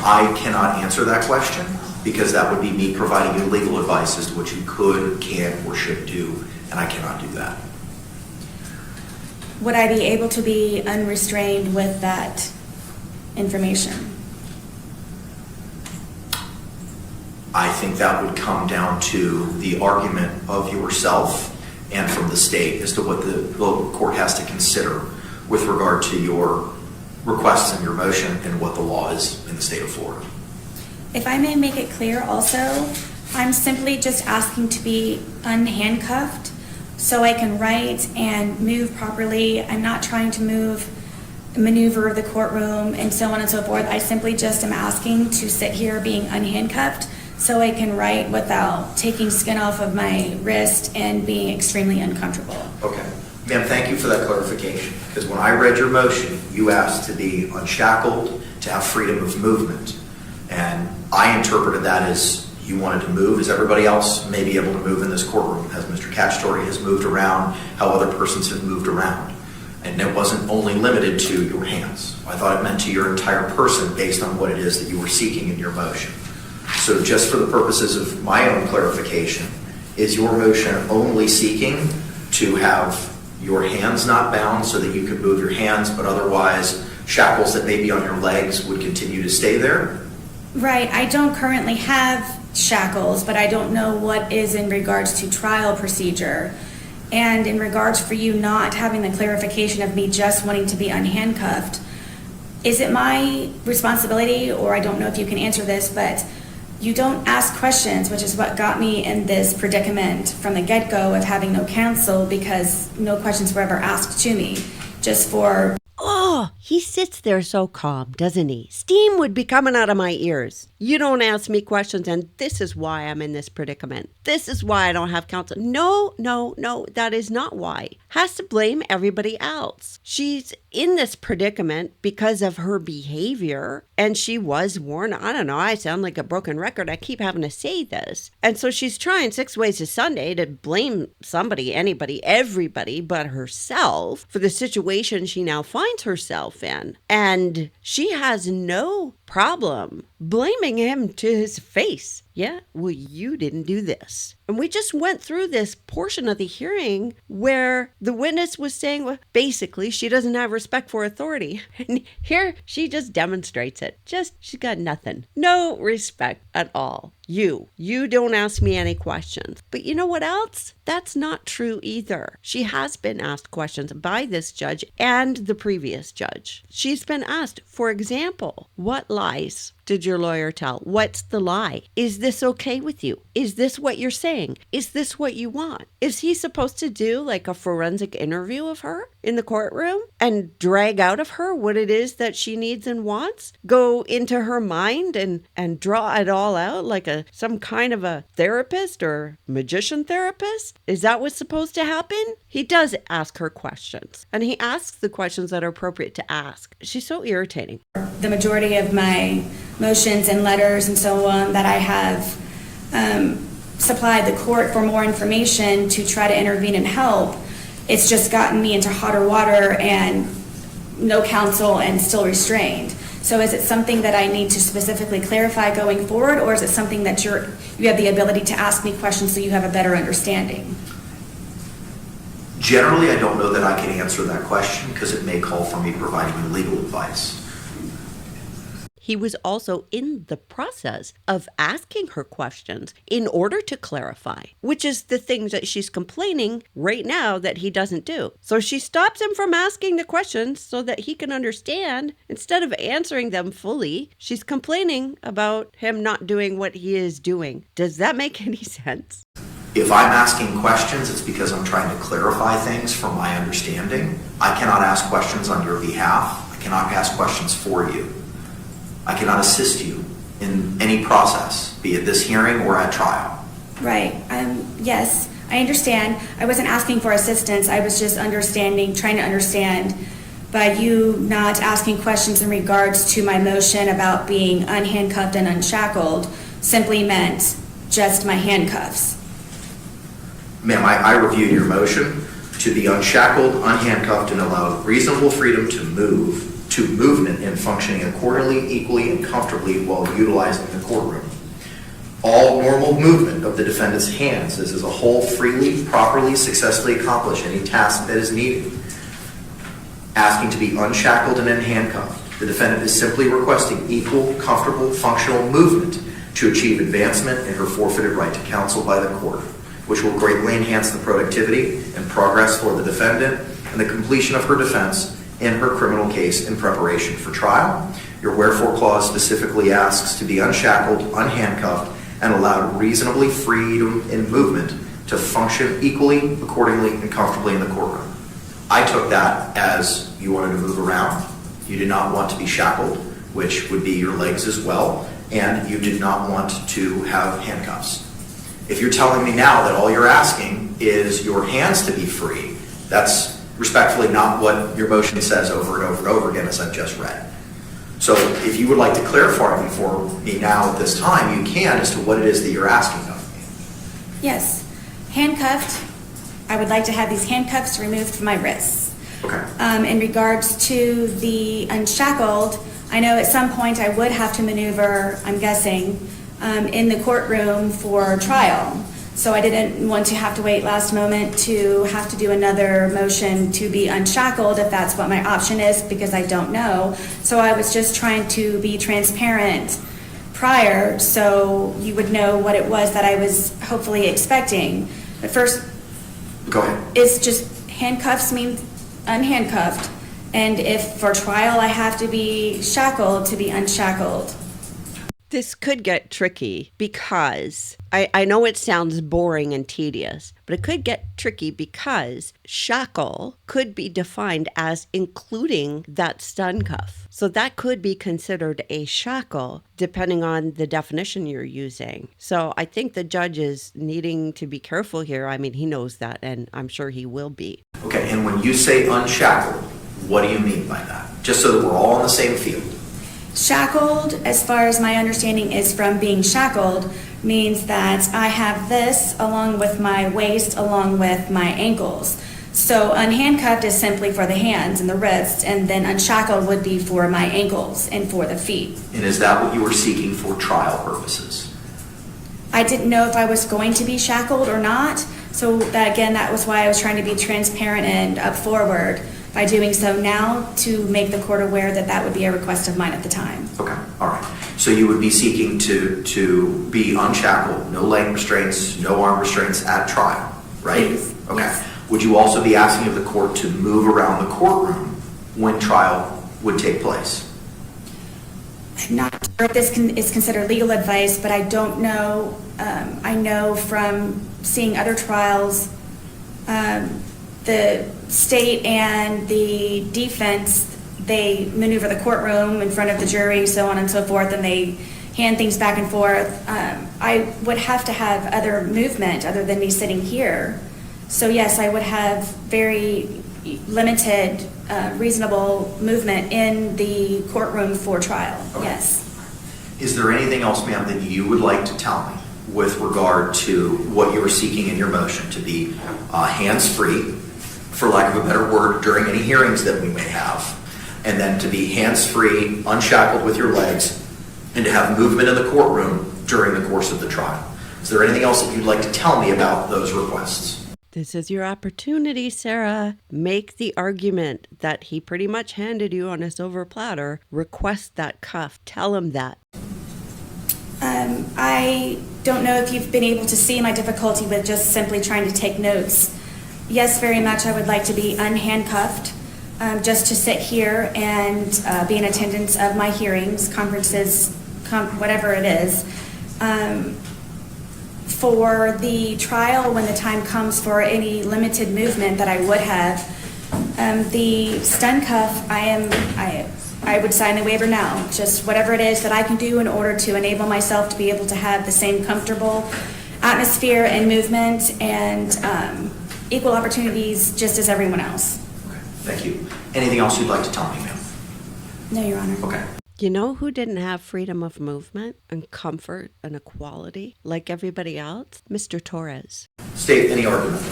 I cannot answer that question because that would be me providing you legal advice as to what you could, can, or should do, and I cannot do that. Would I be able to be unrestrained with that information? I think that would come down to the argument of yourself and from the state as to what the court has to consider with regard to your requests and your motion and what the law is in the state of Florida. If I may make it clear also, I'm simply just asking to be unhandcuffed so I can write and move properly. I'm not trying to maneuver the courtroom and so on and so forth. I simply just am asking to sit here being unhandcuffed so I can write without taking skin off of my wrist and being extremely uncomfortable. Okay. Ma'am, thank you for that clarification, because when I read your motion, you asked to be unshackled, to have freedom of movement, and I interpreted that as you wanted to move as everybody else may be able to move in this courtroom, as Mr. Cacciatore has moved around, how other persons have moved around. And it wasn't only limited to your hands. I thought it meant to your entire person based on what it is that you were seeking in your motion. So just for the purposes of my own clarification, is your motion only seeking to have your hands not bound so that you could move your hands, but otherwise shackles that may be on your legs would continue to stay there? Right. I don't currently have shackles, but I don't know what is in regards to trial procedure. And in regards for you not having the clarification of me just wanting to be unhandcuffed, is it my responsibility, or I don't know if you can answer this, but you don't ask questions, which is what got me in this predicament from the get-go of having no counsel, because no questions were ever asked to me, just for... Oh, he sits there so calm, doesn't he? Steam would be coming out of my ears. You don't ask me questions, and this is why I'm in this predicament. This is why I don't have counsel. No, that is not why. Has to blame everybody else. She's in this predicament because of her behavior, and she was warned. I don't know, I sound like a broken record. I keep having to say this. And so she's trying 6 ways to Sunday to blame somebody, anybody, everybody but herself for the situation she now finds herself in. And she has no problem blaming him to his face. Yeah, well, you didn't do this. And we just went through this portion of the hearing where the witness was saying, well, basically, she doesn't have respect for authority. And here she just demonstrates it. She's got nothing. No respect at all. You don't ask me any questions. But you know what else? That's not true either. She has been asked questions by this judge and the previous judge. She's been asked, for example, what lies did your lawyer tell? What's the lie? Is this okay with you? Is this what you're saying? Is this what you want? Is he supposed to do like a forensic interview of her in the courtroom and drag out of her what it is that she needs and wants? Go into her mind and draw it all out like some kind of a therapist or magician therapist? Is that what's supposed to happen? He does ask her questions, and he asks the questions that are appropriate to ask. She's so irritating. The majority of my motions and letters and so on that I have supplied the court for more information to try to intervene and help, it's just gotten me into hotter water and no counsel and still restrained. So is it something that I need to specifically clarify going forward, or is it something that you have the ability to ask me questions so you have a better understanding? Generally, I don't know that I can answer that question because it may call for me providing you legal advice. He was also in the process of asking her questions in order to clarify, which is the thing that she's complaining right now that he doesn't do. So she stops him from asking the questions so that he can understand. Instead of answering them fully, she's complaining about him not doing what he is doing. Does that make any sense? If I'm asking questions, it's because I'm trying to clarify things from my understanding. I cannot ask questions on your behalf. I cannot ask questions for you. I cannot assist you in any process, be it this hearing or at trial. Right. Yes, I understand. I wasn't asking for assistance. I was just trying to understand. By you not asking questions in regards to my motion about being unhandcuffed and unshackled simply meant just my handcuffs. Ma'am, I reviewed your motion to be unshackled, unhandcuffed, and allowed reasonable freedom to movement and functioning accordingly, equally, and comfortably while utilizing the courtroom. All normal movement of the defendant's hands is as a whole freely, properly, successfully accomplish any task that is needed. Asking to be unshackled and unhandcuffed, the defendant is simply requesting equal, comfortable, functional movement to achieve advancement in her forfeited right to counsel by the court, which will greatly enhance the productivity and progress for the defendant and the completion of her defense in her criminal case in preparation for trial. Your wherefore clause specifically asks to be unshackled, unhandcuffed, and allowed reasonably freedom in movement to function equally, accordingly, and comfortably in the courtroom. I took that as you wanted to move around. You did not want to be shackled, which would be your legs as well, and you did not want to have handcuffs. If you're telling me now that all you're asking is your hands to be free, that's respectfully not what your motion says over and over and over again, as I've just read. So if you would like to clarify for me now at this time, you can, as to what it is that you're asking of me. Yes. Handcuffed, I would like to have these handcuffs removed from my wrists. Okay. In regards to the unshackled, I know at some point I would have to maneuver, I'm guessing, in the courtroom for trial. So I didn't want to have to wait last moment to have to do another motion to be unshackled if that's what my option is, because I don't know. So I was just trying to be transparent prior, so you would know what it was that I was hopefully expecting. But first, Go ahead. it's just handcuffs means unhandcuffed, and if for trial I have to be shackled, to be unshackled. This could get tricky because I know it sounds boring and tedious, but it could get tricky because shackle could be defined as including that stun cuff. So that could be considered a shackle depending on the definition you're using. So I think the judge is needing to be careful here. I mean, he knows that, and I'm sure he will be. Okay, and when you say unshackled, what do you mean by that? Just so that we're all on the same field. Shackled, as far as my understanding is from being shackled, means that I have this along with my waist, along with my ankles. So unhandcuffed is simply for the hands and the wrists, and then unshackled would be for my ankles and for the feet. And is that what you were seeking for trial purposes? I didn't know if I was going to be shackled or not, so that was why I was trying to be transparent and up forward by doing so now, to make the court aware that that would be a request of mine at the time. Okay, all right. So you would be seeking to be unshackled, no leg restraints, no arm restraints at trial, right? Please, Okay. yes. Would you also be asking of the court to move around the courtroom when trial would take place? I'm not sure if this is considered legal advice, but I don't know. I know from seeing other trials, the state and the defense, they maneuver the courtroom in front of the jury, so on and so forth, and they hand things back and forth. I would have to have other movement other than me sitting here. So yes, I would have very limited, reasonable movement in the courtroom for trial, Okay. yes. Is there anything else, ma'am, that you would like to tell me with regard to what you were seeking in your motion, to be hands-free, for lack of a better word, during any hearings that we may have, and then to be hands-free, unshackled with your legs, and to have movement in the courtroom during the course of the trial? Is there anything else that you'd like to tell me about those requests? This is your opportunity, Sarah. Make the argument that he pretty much handed you on a silver platter. Request that cuff. Tell him that. I don't know if you've been able to see my difficulty with just simply trying to take notes. Yes, very much I would like to be unhandcuffed, just to sit here and be in attendance of my hearings, conferences, whatever it is. For the trial, when the time comes for any limited movement that I would have, the stun cuff, I would sign the waiver now. Just whatever it is that I can do in order to enable myself to be able to have the same comfortable atmosphere and movement and equal opportunities just as everyone else. Okay, thank you. Anything else you'd like to tell me, ma'am? No, Your Honor. Okay. You know who didn't have freedom of movement and comfort and equality like everybody else? Mr. Torres. State any argument.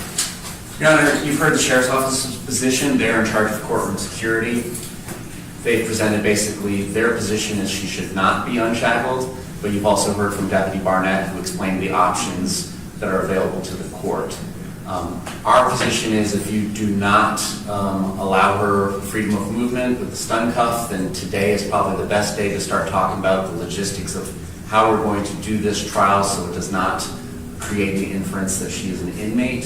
Your Honor, you've heard the Sheriff's Office's position. They're in charge of courtroom security. They presented basically their position is she should not be unshackled, but you've also heard from Deputy Barnett who explained the options that are available to the court. Our position is if you do not allow her freedom of movement with the stun cuff, then today is probably the best day to start talking about the logistics of how we're going to do this trial so it does not create the inference that she is an inmate.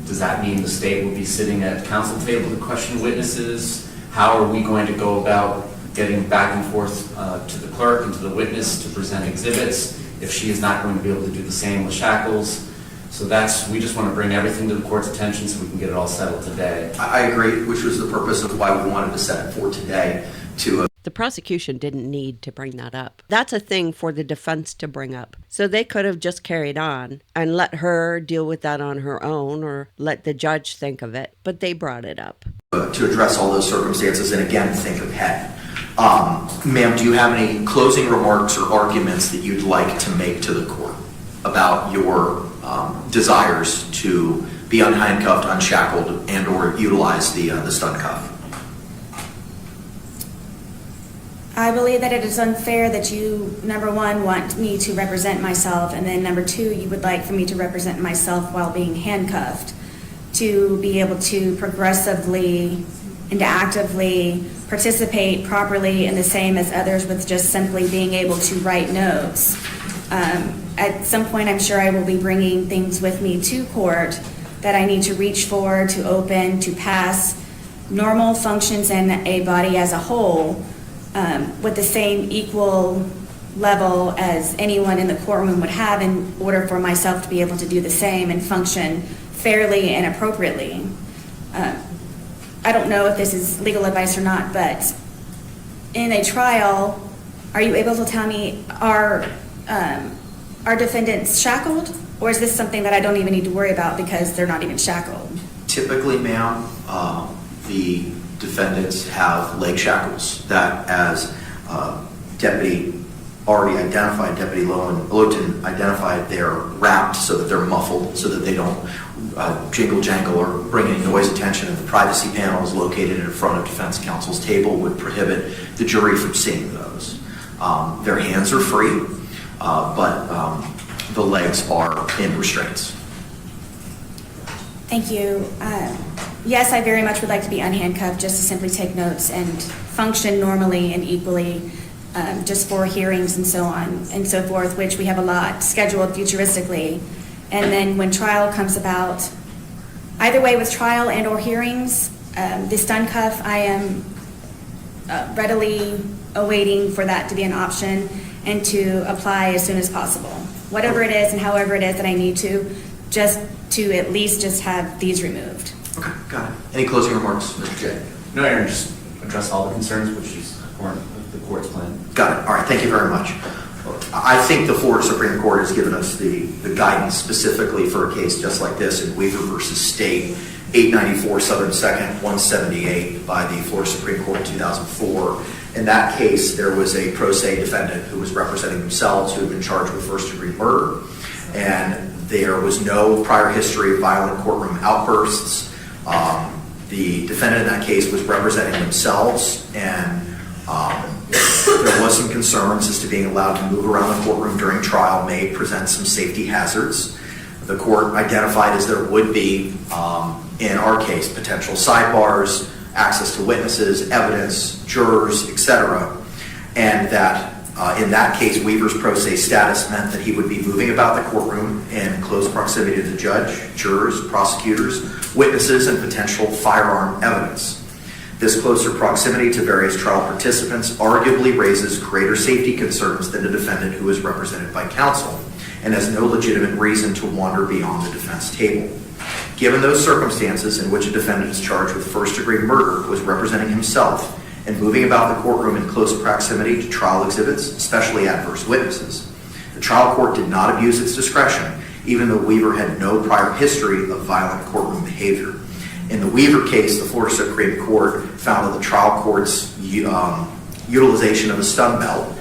Does that mean the state will be sitting at counsel table to question witnesses? How are we going to go about getting back and forth to the clerk and to the witness to present exhibits if she is not going to be able to do the same with shackles? So we just want to bring everything to the court's attention so we can get it all settled today. I agree, which was the purpose of why we wanted to set it for today to The prosecution didn't need to bring that up. That's a thing for the defense to bring up. So they could have just carried on and let her deal with that on her own or let the judge think of it. But they brought it up. to address all those circumstances and again think ahead. Ma'am, do you have any closing remarks or arguments that you'd like to make to the court about your desires to be unhandcuffed, unshackled, and or utilize the stun cuff? I believe that it is unfair that you, number one, want me to represent myself, and then number two, you would like for me to represent myself while being handcuffed, to be able to progressively and to actively participate properly in the same as others with just simply being able to write notes. At some point, I'm sure I will be bringing things with me to court that I need to reach for, to open, to pass normal functions in a body as a whole with the same equal level as anyone in the courtroom would have in order for myself to be able to do the same and function fairly and appropriately. I don't know if this is legal advice or not, but in a trial, are you able to tell me, are defendants shackled? Or is this something that I don't even need to worry about because they're not even shackled? Typically, ma'am, the defendants have leg shackles that, as Deputy Lowton identified, they're wrapped so that they're muffled, so that they don't jingle jangle or bring any noise attention. And the privacy panel is located in front of defense counsel's table, would prohibit the jury from seeing those. Their hands are free, but the legs are in restraints. Thank you. Yes, I very much would like to be unhandcuffed just to simply take notes and function normally and equally just for hearings and so on and so forth, which we have a lot scheduled futuristically. And then when trial comes about, either way with trial and or hearings, the stun cuff, I am readily awaiting for that to be an option and to apply as soon as possible. Whatever it is and however it is that I need to, just to at least just have these removed. Okay, got it. Any closing remarks, Mr. J? No, Aaron, just address all the concerns, which is part of the court's plan. Got it. All right, thank you very much. I think the Florida Supreme Court has given us the guidance specifically for a case just like this in Weaver versus State, 894 Southern 2nd, 178 by the Florida Supreme Court in 2004. In that case, there was a pro se defendant who was representing themselves who had been charged with first-degree murder, and there was no prior history of violent courtroom outbursts. The defendant in that case was representing themselves, and there was some concerns as to being allowed to move around the courtroom during trial may present some safety hazards. The court identified, as there would be in our case, potential sidebars, access to witnesses, evidence, jurors, etc., and that in that case, Weaver's pro se status meant that he would be moving about the courtroom in close proximity to the judge, jurors, prosecutors, witnesses, and potential firearm evidence. This closer proximity to various trial participants arguably raises greater safety concerns than a defendant who is represented by counsel and has no legitimate reason to wander beyond the defense table. Given those circumstances in which a defendant is charged with first-degree murder was representing himself and moving about the courtroom in close proximity to trial exhibits, especially adverse witnesses, the trial court did not abuse its discretion, even though Weaver had no prior history of violent courtroom behavior. In the Weaver case, the Florida Supreme Court found that the trial court's utilization of the stun belt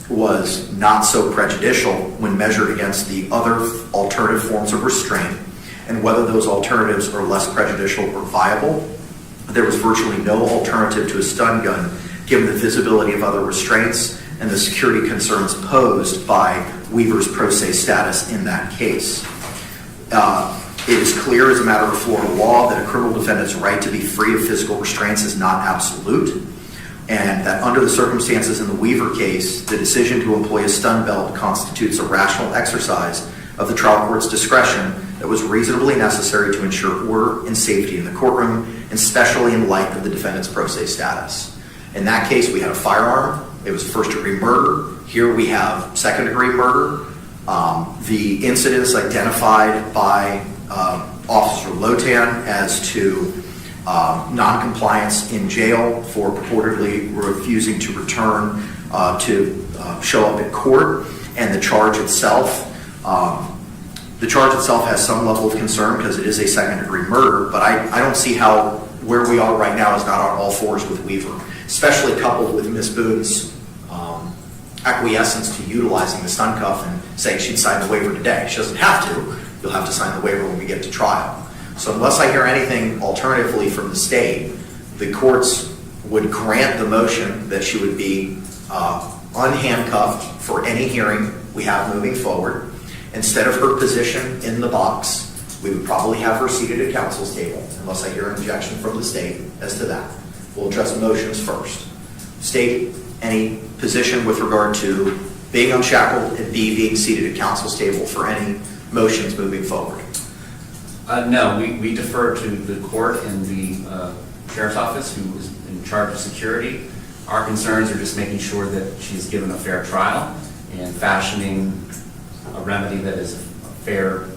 was not so prejudicial when measured against the other alternative forms of restraint, and whether those alternatives are less prejudicial or viable. There was virtually no alternative to a stun gun given the visibility of other restraints and the security concerns posed by Weaver's pro se status in that case. It is clear as a matter of Florida law that a criminal defendant's right to be free of physical restraints is not absolute, and that under the circumstances in the Weaver case, the decision to employ a stun belt constitutes a rational exercise of the trial court's discretion that was reasonably necessary to ensure order and safety in the courtroom, and especially in light of the defendant's pro se status. In that case, we had a firearm. It was a first-degree murder. Here we have second-degree murder. The incidents identified by Officer Lotan as to non-compliance in jail for purportedly refusing to return to show up at court, and the charge itself. The charge itself has some level of concern because it is a second-degree murder, but I don't see how where we are right now is not on all fours with Weaver, especially coupled with Ms. Boone's acquiescence to utilizing the stun cuff and saying she'd sign the waiver today. She doesn't have to. You'll have to sign the waiver when we get to trial. So unless I hear anything alternatively from the state, the courts would grant the motion that she would be unhandcuffed for any hearing we have moving forward. Instead of her position in the box, we would probably have her seated at counsel's table, unless I hear an objection from the state. as to that. We'll address motions first. State any position with regard to being unshackled and B, being seated at council's table for any motions moving forward. No, we defer to the court and the sheriff's office, who is in charge of security. Our concerns are just making sure that she's given a fair trial and fashioning a remedy that is a fair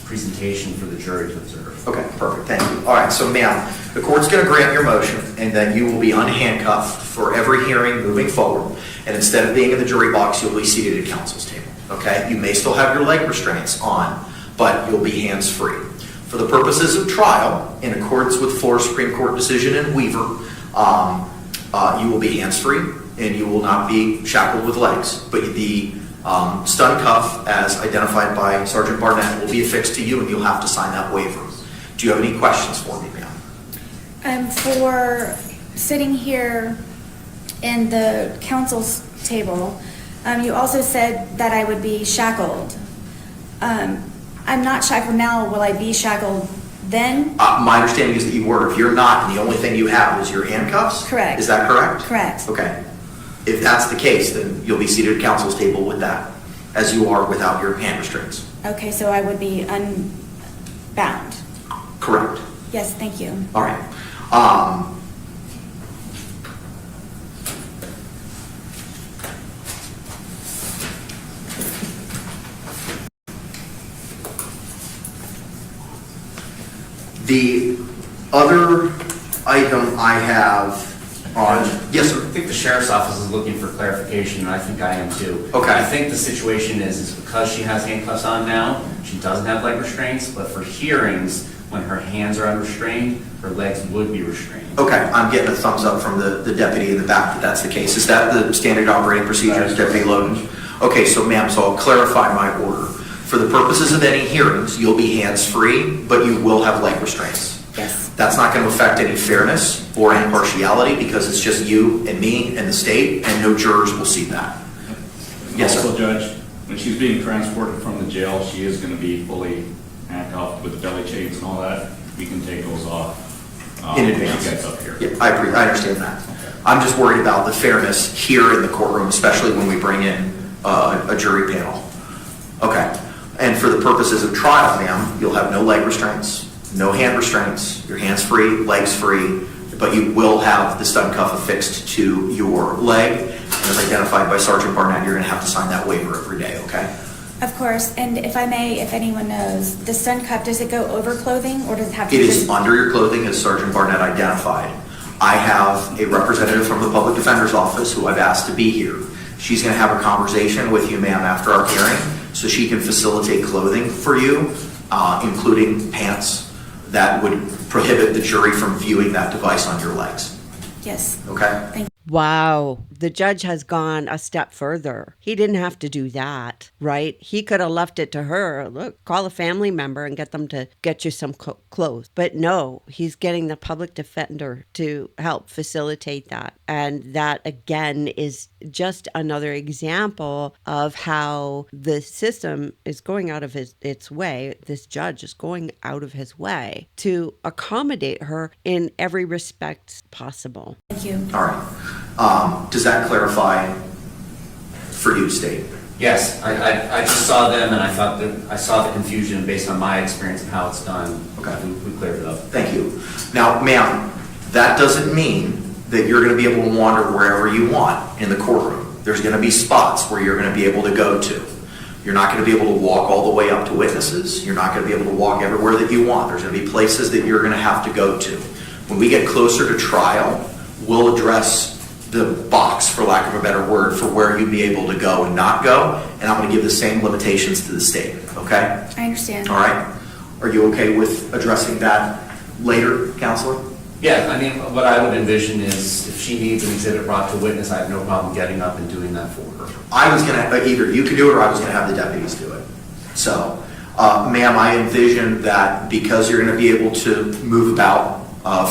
presentation for the jury to observe. Okay, perfect, thank you. All right, so ma'am, the court's going to grant your motion, and then you will be unhandcuffed for every hearing moving forward. And instead of being in the jury box, you'll be seated at counsel's table. Okay, you may still have your leg restraints on, but you'll be hands-free. For the purposes of trial, in accordance with Florida Supreme Court decision in Weaver, you will be hands-free and you will not be shackled with legs. But the stun cuff, as identified by Sergeant Barnett, will be affixed to you, and you'll have to sign that waiver. Do you have any questions for me, ma'am? For sitting here in the council's table, you also said that I would be shackled. I'm not shackled now. Will I be shackled then? My understanding is that you were. If you're not, and the only thing you have is your handcuffs? Correct. Is that correct? Correct. Okay. If that's the case, then you'll be seated at counsel's table with that, as you are without your hand restraints. Okay, so I would be unbound. Correct. Yes, thank you. All right. The other item I have on, yes, sir. I think the sheriff's office is looking for clarification, and I think I am too. Okay. I think the situation is because she has handcuffs on now, she doesn't have leg restraints, but for hearings, when her hands are unrestrained, her legs would be restrained. Okay, I'm getting a thumbs up from the deputy in the back that that's the case. Is that the standard operating procedures, Deputy Logan? Okay, so ma'am, so I'll clarify my order. For the purposes of any hearings, you'll be hands-free, but you will have leg restraints. Yes. That's not going to affect any fairness or impartiality, because it's just you and me and the state, and no jurors will see that. Yes, sir. Also, Judge, when she's being transported from the jail, she is going to be fully handcuffed with the belly chains and all that. We can take those off In when advance. she gets up here. Yeah, I understand that. I'm just worried about the fairness here in the courtroom, especially when we bring in a jury panel. Okay. And for the purposes of trial, ma'am, you'll have no leg restraints, no hand restraints, your hands free, legs free, but you will have the stun cuff affixed to your leg. And as identified by Sergeant Barnett, you're going to have to sign that waiver every day, okay? Of course, and if I may, if anyone knows, the stun cuff, does it go over clothing, or does it have to It just... is under your clothing, as Sergeant Barnett identified. I have a representative from the Public Defender's Office who I've asked to be here. She's going to have a conversation with you, ma'am, after our hearing, so she can facilitate clothing for you, including pants that would prohibit the jury from viewing that device on your legs. Yes. Okay? Thank you. Wow. The judge has gone a step further. He didn't have to do that, right? He could have left it to her. Look, call a family member and get them to get you some clothes. But no, he's getting the public defender to help facilitate that. And that, again, is just another example of how the system is going out of its way. This judge is going out of his way to accommodate her in every respect possible. Thank you. All right. Does that clarify for you, State? Yes, I just saw them, and I thought that I saw the confusion based on my experience of how it's done. Okay. We cleared it up. Thank you. Now, ma'am, that doesn't mean that you're going to be able to wander wherever you want in the courtroom. There's going to be spots where you're going to be able to go to. You're not going to be able to walk all the way up to witnesses. You're not going to be able to walk everywhere that you want. There's going to be places that you're going to have to go to. When we get closer to trial, we'll address the box, for lack of a better word, for where you'd be able to go and not go, and I'm going to give the same limitations to the state, okay? I understand. All right. Are you okay with addressing that later, Counselor? Yeah, I mean, what I would envision is if she needs an exhibit brought to witness, I have no problem getting up and doing that for her. I was going to, either you could do it or I was going to have the deputies do it. So, ma'am, I envision that because you're going to be able to move about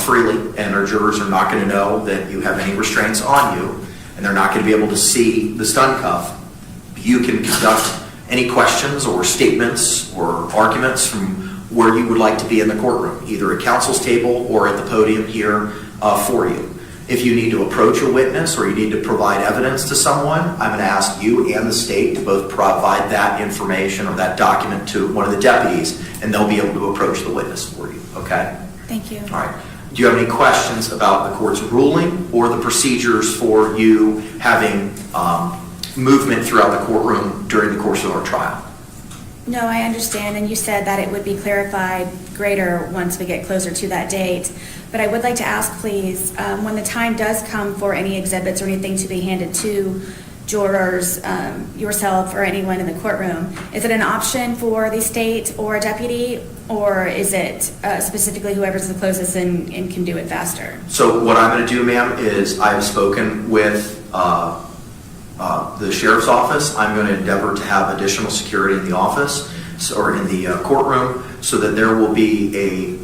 freely, and our jurors are not going to know that you have any restraints on you, and they're not going to be able to see the stun cuff, you can conduct any questions or statements or arguments from where you would like to be in the courtroom, either at counsel's table or at the podium here for you. If you need to approach a witness or you need to provide evidence to someone, I'm going to ask you and the state to both provide that information or that document to one of the deputies, and they'll be able to approach the witness for you, okay? Thank you. All right. Do you have any questions about the court's ruling or the procedures for you having movement throughout the courtroom during the course of our trial? No, I understand, and you said that it would be clarified greater once we get closer to that date. But I would like to ask, please, when the time does come for any exhibits or anything to be handed to jurors, yourself or anyone in the courtroom, is it an option for the state or a deputy, or is it specifically whoever's the closest and can do it faster? So what I'm going to do, ma'am, is I've spoken with the sheriff's office. I'm going to endeavor to have additional security in the office or in the courtroom so that there will be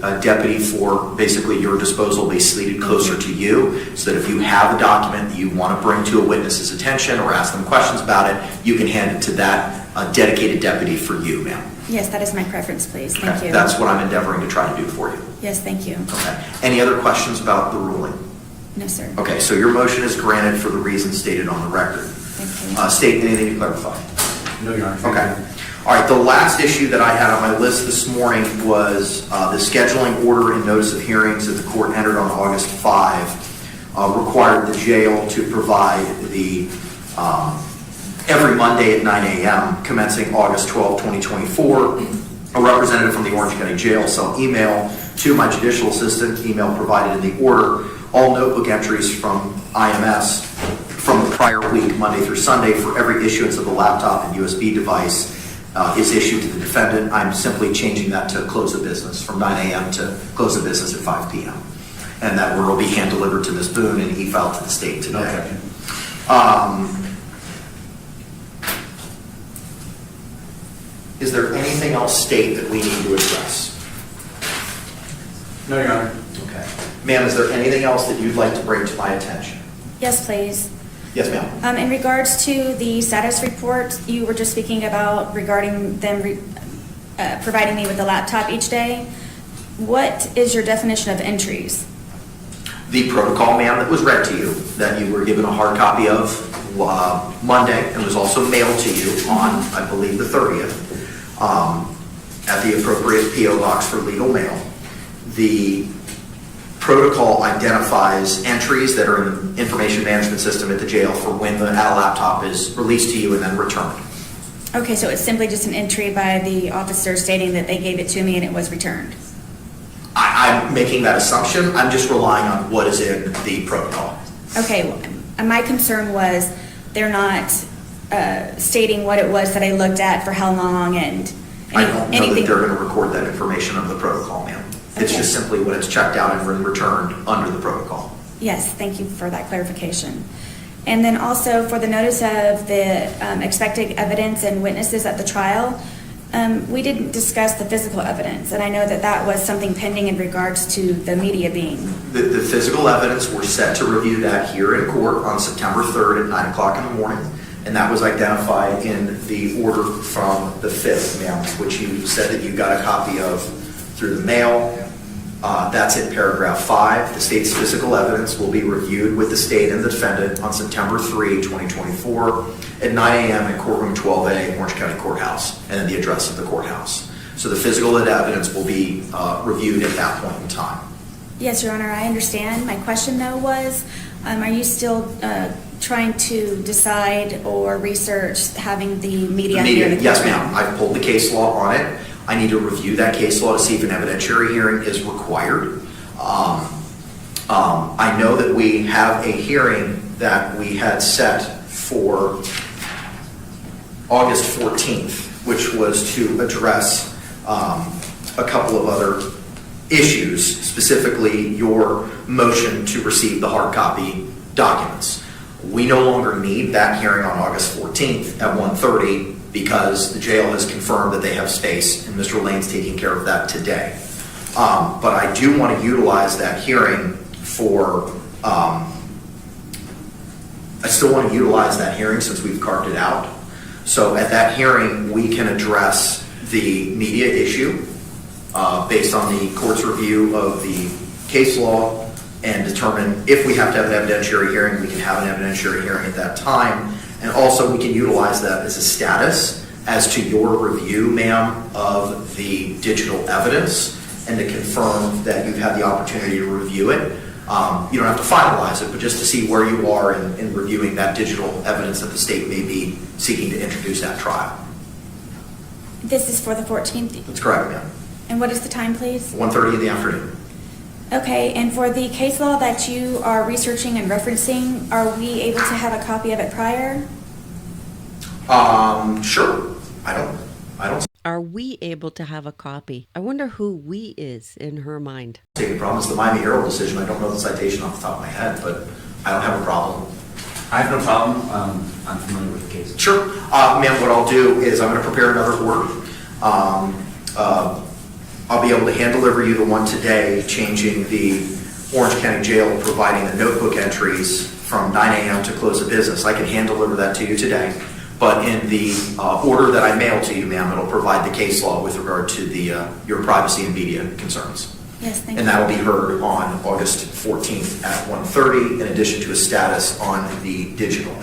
a deputy for basically your disposal be seated closer to you, so that if you have a document that you want to bring to a witness's attention or ask them questions about it, you can hand it to that dedicated deputy for you, ma'am. Yes, that is my preference, please. Thank you. That's what I'm endeavoring to try to do for you. Yes, thank you. Okay. Any other questions about the ruling? No, sir. Okay, so your motion is granted for the reasons stated on the record. Thank you. State anything to clarify? No, Your Honor. Okay. All right, the last issue that I had on my list this morning was the scheduling order and notice of hearings that the court entered on August 5 required the jail to provide the every Monday at 9 a.m. commencing August 12, 2024, a representative from the Orange County Jail shall email to my judicial assistant, email provided in the order, all notebook entries from IMS from the prior week, Monday through Sunday, for every issuance of the laptop and USB device is issued to the defendant. I'm simply changing that to close of business from 9 a.m. to close of business at 5 p.m. And that order will be hand delivered to Ms. Boone and e-filed to the state today. Okay. Is there anything else, state, that we need to address? No, Your Honor. Okay. Ma'am, is there anything else that you'd like to bring to my attention? Yes, please. Yes, ma'am. In regards to the status report you were just speaking about regarding them providing me with a laptop each day, what is your definition of entries? The protocol, ma'am, that was read to you, that you were given a hard copy of Monday and was also mailed to you on, I believe, the 30th, at the appropriate P.O. box for legal mail. The protocol identifies entries that are in the information management system at the jail for when the laptop is released to you and then returned. Okay, so it's simply just an entry by the officer stating that they gave it to me and it was returned. I'm making that assumption. I'm just relying on what is in the protocol. Okay, my concern was they're not stating what it was that I looked at for how long and I don't know anything. that they're going to record that information of the protocol, ma'am. It's Okay. just simply when it's checked out and returned under the protocol. Yes, thank you for that clarification. And then also for the notice of the expected evidence and witnesses at the trial, we didn't discuss the physical evidence, and I know that that was something pending in regards to the media being. The physical evidence, we're set to review that here in court on September 3rd at 9 o'clock in the morning, and that was identified in the order from the 5th, ma'am, which you said that you got a copy of through the mail. That's in paragraph 5. The state's physical evidence will be reviewed with the state and the defendant on September 3, 2024 at 9 a.m. in courtroom 12A, Orange County Courthouse, and then the address of the courthouse. So the physical evidence will be reviewed at that point in time. Yes, Your Honor, I understand. My question though was, are you still trying to decide or research having the media here in the Yes, courtroom? ma'am. I've pulled the case law on it. I need to review that case law to see if an evidentiary hearing is required. I know that we have a hearing that we had set for August 14th, which was to address a couple of other issues, specifically your motion to receive the hard copy documents. We no longer need that hearing on August 14th at 1:30 because the jail has confirmed that they have space, and Mr. Lane's taking care of that today. But I do want to utilize that hearing for, I still want to utilize that hearing since we've carved it out. So at that hearing, we can address the media issue. based on the court's review of the case law and determine if we have to have an evidentiary hearing, we can have an evidentiary hearing at that time. And also we can utilize that as a status as to your review, ma'am, of the digital evidence and to confirm that you've had the opportunity to review it. You don't have to finalize it, but just to see where you are in reviewing that digital evidence that the state may be seeking to introduce at trial. This is for the 14th? That's correct, ma'am. And what is the time, please? 1:30 in the afternoon. Okay, and for the case law that you are researching and referencing, are we able to have a copy of it prior? Sure. I don't. Are we able to have a copy? I wonder who we is in her mind. Take a problem. It's the Miami Herald decision. I don't know the citation off the top of my head, but I don't have a problem. I have no problem. I'm familiar with the case. Sure. Ma'am, what I'll do is I'm going to prepare another order. I'll be able to hand deliver you the one today, changing the Orange County Jail, providing the notebook entries from 9 a.m. to close of business. I can hand deliver that to you today. But in the order that I mail to you, ma'am, it'll provide the case law with regard to your privacy and media concerns. Yes, thank you. And that'll be heard on August 14th at 1:30, in addition to a status on the digital.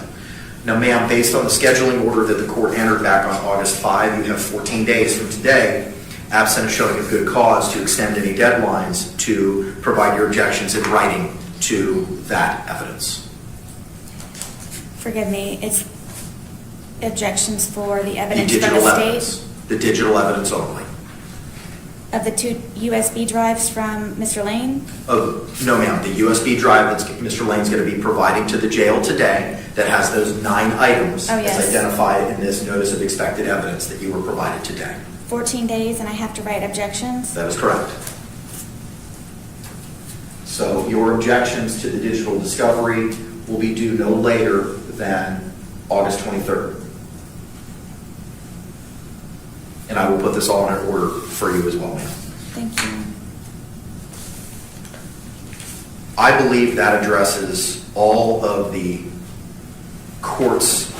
Now, ma'am, based on the scheduling order that the court entered back on August 5, you have 14 days from today, absent of showing a good cause, to extend any deadlines to provide your objections in writing to that evidence. Forgive me, it's objections for the The evidence from digital the state? evidence. The digital evidence only. Of the 2 USB drives from Mr. Lane? Oh, no, ma'am. The USB drive that Mr. Lane's going to be providing to the jail today that has those 9 items Oh, yes. as identified in this notice of expected evidence that you were provided today. 14 days and I have to write objections? That is correct. So your objections to the digital discovery will be due no later than August 23rd. And I will put this all in order for you as well, ma'am. Thank you. I believe that addresses all of the court's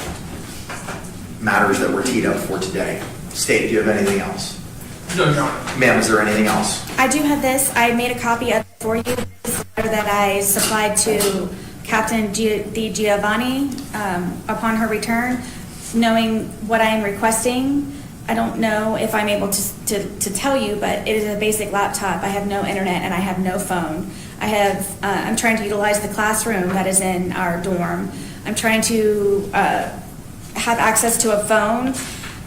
matters that were teed up for today. State, do you have anything else? No, Your Honor. Ma'am, is there anything else? I do have this. I made a copy of it for you. This letter that I supplied to Captain Di Giovanni upon her return, knowing what I am requesting. I don't know if I'm able to tell you, but it is a basic laptop. I have no internet and I have no phone. I'm trying to utilize the classroom that is in our dorm. I'm trying to have access to a phone.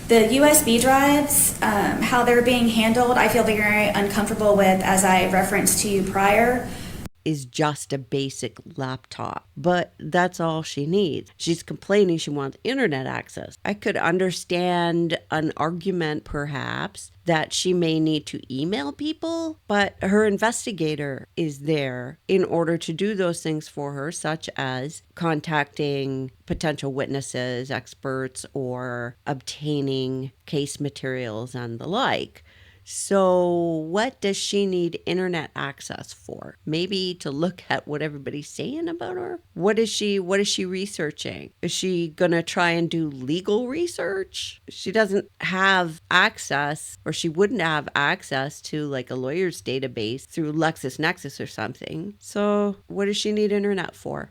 The USB drives, how they're being handled, I feel very uncomfortable with, as I referenced to you prior. Is just a basic laptop, but that's all she needs. She's complaining she wants internet access. I could understand an argument perhaps that she may need to email people, but her investigator is there in order to do those things for her, such as contacting potential witnesses, experts, or obtaining case materials and the like. So what does she need internet access for? Maybe to look at what everybody's saying about her? What is she researching? Is she going to try and do legal research? She doesn't have access, or she wouldn't have access to like a lawyer's database through LexisNexis or something. So what does she need internet for?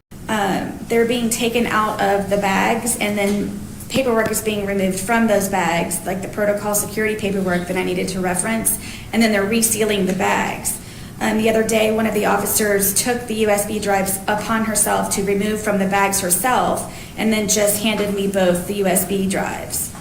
They're being taken out of the bags, and then paperwork is being removed from those bags, like the protocol security paperwork that I needed to reference, and then they're resealing the bags. The other day, one of the officers took the USB drives upon herself to remove from the bags herself, and then just handed me both the USB drives.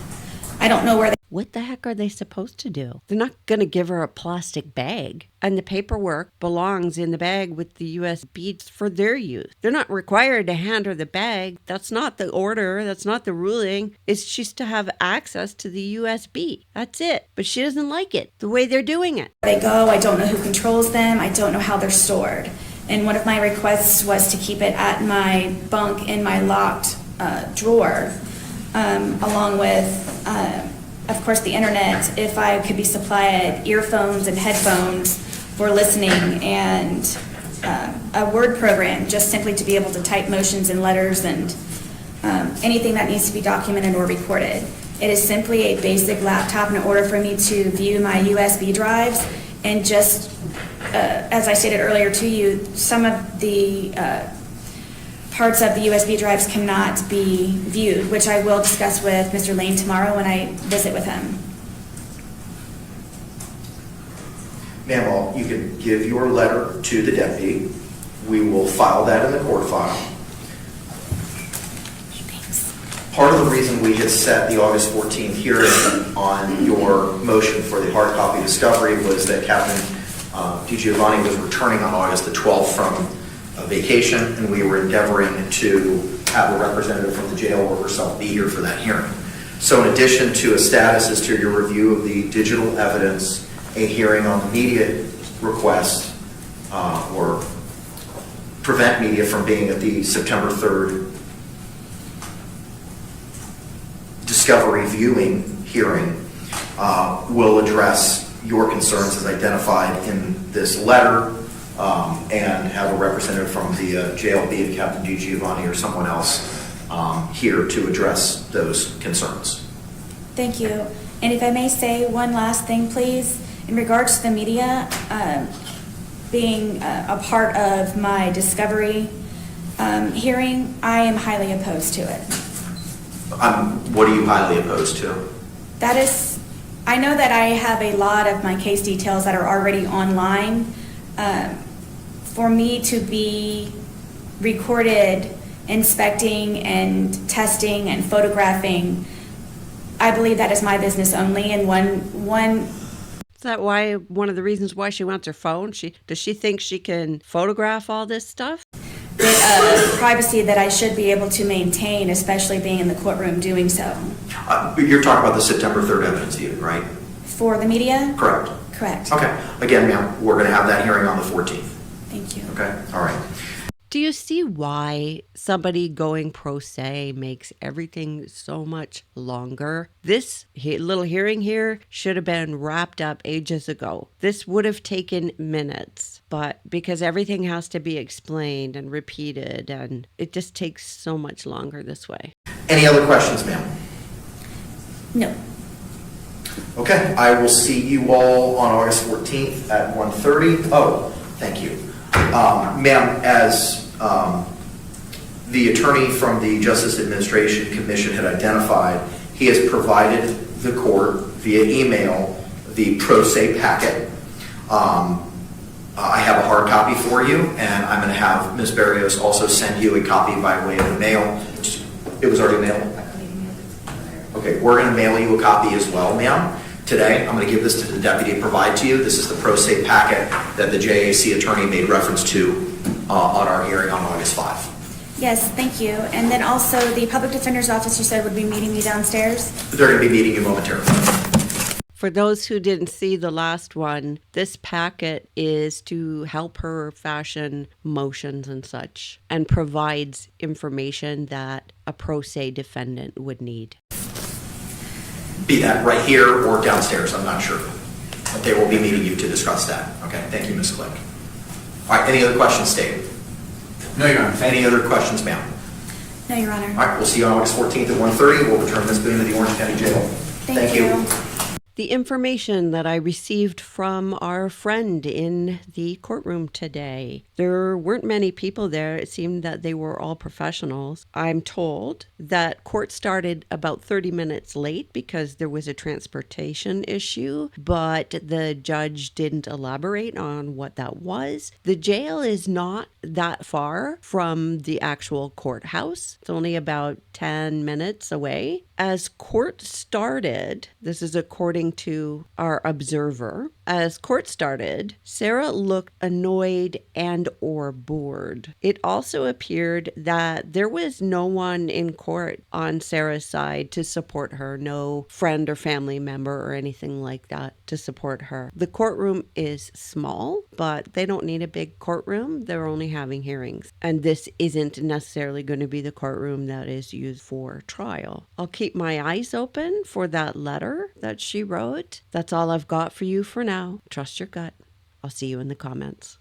I don't know where they... What the heck are they supposed to do? They're not going to give her a plastic bag, and the paperwork belongs in the bag with the USBs for their use. They're not required to hand her the bag. That's not the order. That's not the ruling. It's just to have access to the USB. That's it. But she doesn't like it, the way they're doing it. They go. I don't know who controls them. I don't know how they're stored. And one of my requests was to keep it at my bunk in my locked drawer, along with, of course, the internet. If I could be supplied earphones and headphones for listening, and a word program just simply to be able to type motions and letters and anything that needs to be documented or recorded. It is simply a basic laptop in order for me to view my USB drives. And just, as I stated earlier to you, some of the parts of the USB drives cannot be viewed, which I will discuss with Mr. Lane tomorrow when I visit with him. Ma'am, well, you can give your letter to the deputy. We will file that in the court file. Thanks. Part of the reason we had set the August 14th hearing on your motion for the hard copy discovery was that Captain DiGiovanni was returning on August the 12th from a vacation, and we were endeavoring to have a representative from the jail or herself be here for that hearing. So in addition to a status as to your review of the digital evidence, a hearing on the media request, or prevent media from being at the September 3rd discovery viewing hearing, will address your concerns as identified in this letter, and have a representative from the jail, be it Captain DiGiovanni or someone else, here to address those concerns. Thank you. And if I may say one last thing, please. In regards to the media being a part of my discovery hearing, I am highly opposed to it. What are you highly opposed to? That is, I know that I have a lot of my case details that are already online. For me to be recorded inspecting and testing and photographing, I believe that is my business only. And one Is that why one of the reasons why she wants her phone? Does she think she can photograph all this stuff? privacy that I should be able to maintain, especially being in the courtroom doing so. You're talking about the September 3rd evidence hearing, right? For the media? Correct. Correct. Okay. Again, ma'am, we're going to have that hearing on the 14th. Thank you. Okay. All right. Do you see why somebody going pro se makes everything so much longer? This little hearing here should have been wrapped up ages ago. This would have taken minutes, but because everything has to be explained and repeated, and it just takes so much longer this way. Any other questions, ma'am? No. Okay. I will see you all on August 14th at 1:30. Oh, thank you. Ma'am, as the attorney from the Justice Administration Commission had identified, he has provided the court via email the pro se packet. I have a hard copy for you, and I'm going to have Ms. Barrios also send you a copy by way of the mail. It was already mailed? Okay, we're going to mail you a copy as well, ma'am. Today, I'm going to give this to the deputy to provide to you. This is the pro se packet that the JAC attorney made reference to on our hearing on August 5. Yes, thank you. And then also the public defender's office, you said, would be meeting me downstairs? They're going to be meeting you momentarily. For those who didn't see the last one, this packet is to help her fashion motions and such, and provides information that a pro se defendant would need. Be that right here or downstairs, I'm not sure. But they will be meeting you to discuss that. Okay, thank you, Ms. Click. All right, any other questions, Dave? No, Your Honor. Any other questions, ma'am? No, Your Honor. All right, we'll see you on August 14th at 1:30. We'll return Ms. Boone to the Orange County Jail. Thank you. The information that I received from our friend in the courtroom today. There weren't many people there. It seemed that they were all professionals. I'm told that court started about 30 minutes late because there was a transportation issue, but the judge didn't elaborate on what that was. The jail is not that far from the actual courthouse. It's only about 10 minutes away. As court started, this is according to our observer, as court started, Sarah looked annoyed and or bored. It also appeared that there was no one in court on Sarah's side to support her, no friend or family member or anything like that to support her. The courtroom is small, but they don't need a big courtroom. They're only having hearings. And this isn't necessarily going to be the courtroom that is used for trial. I'll keep my eyes open for that letter that she wrote. That's all I've got for you for now. Trust your gut. I'll see you in the comments.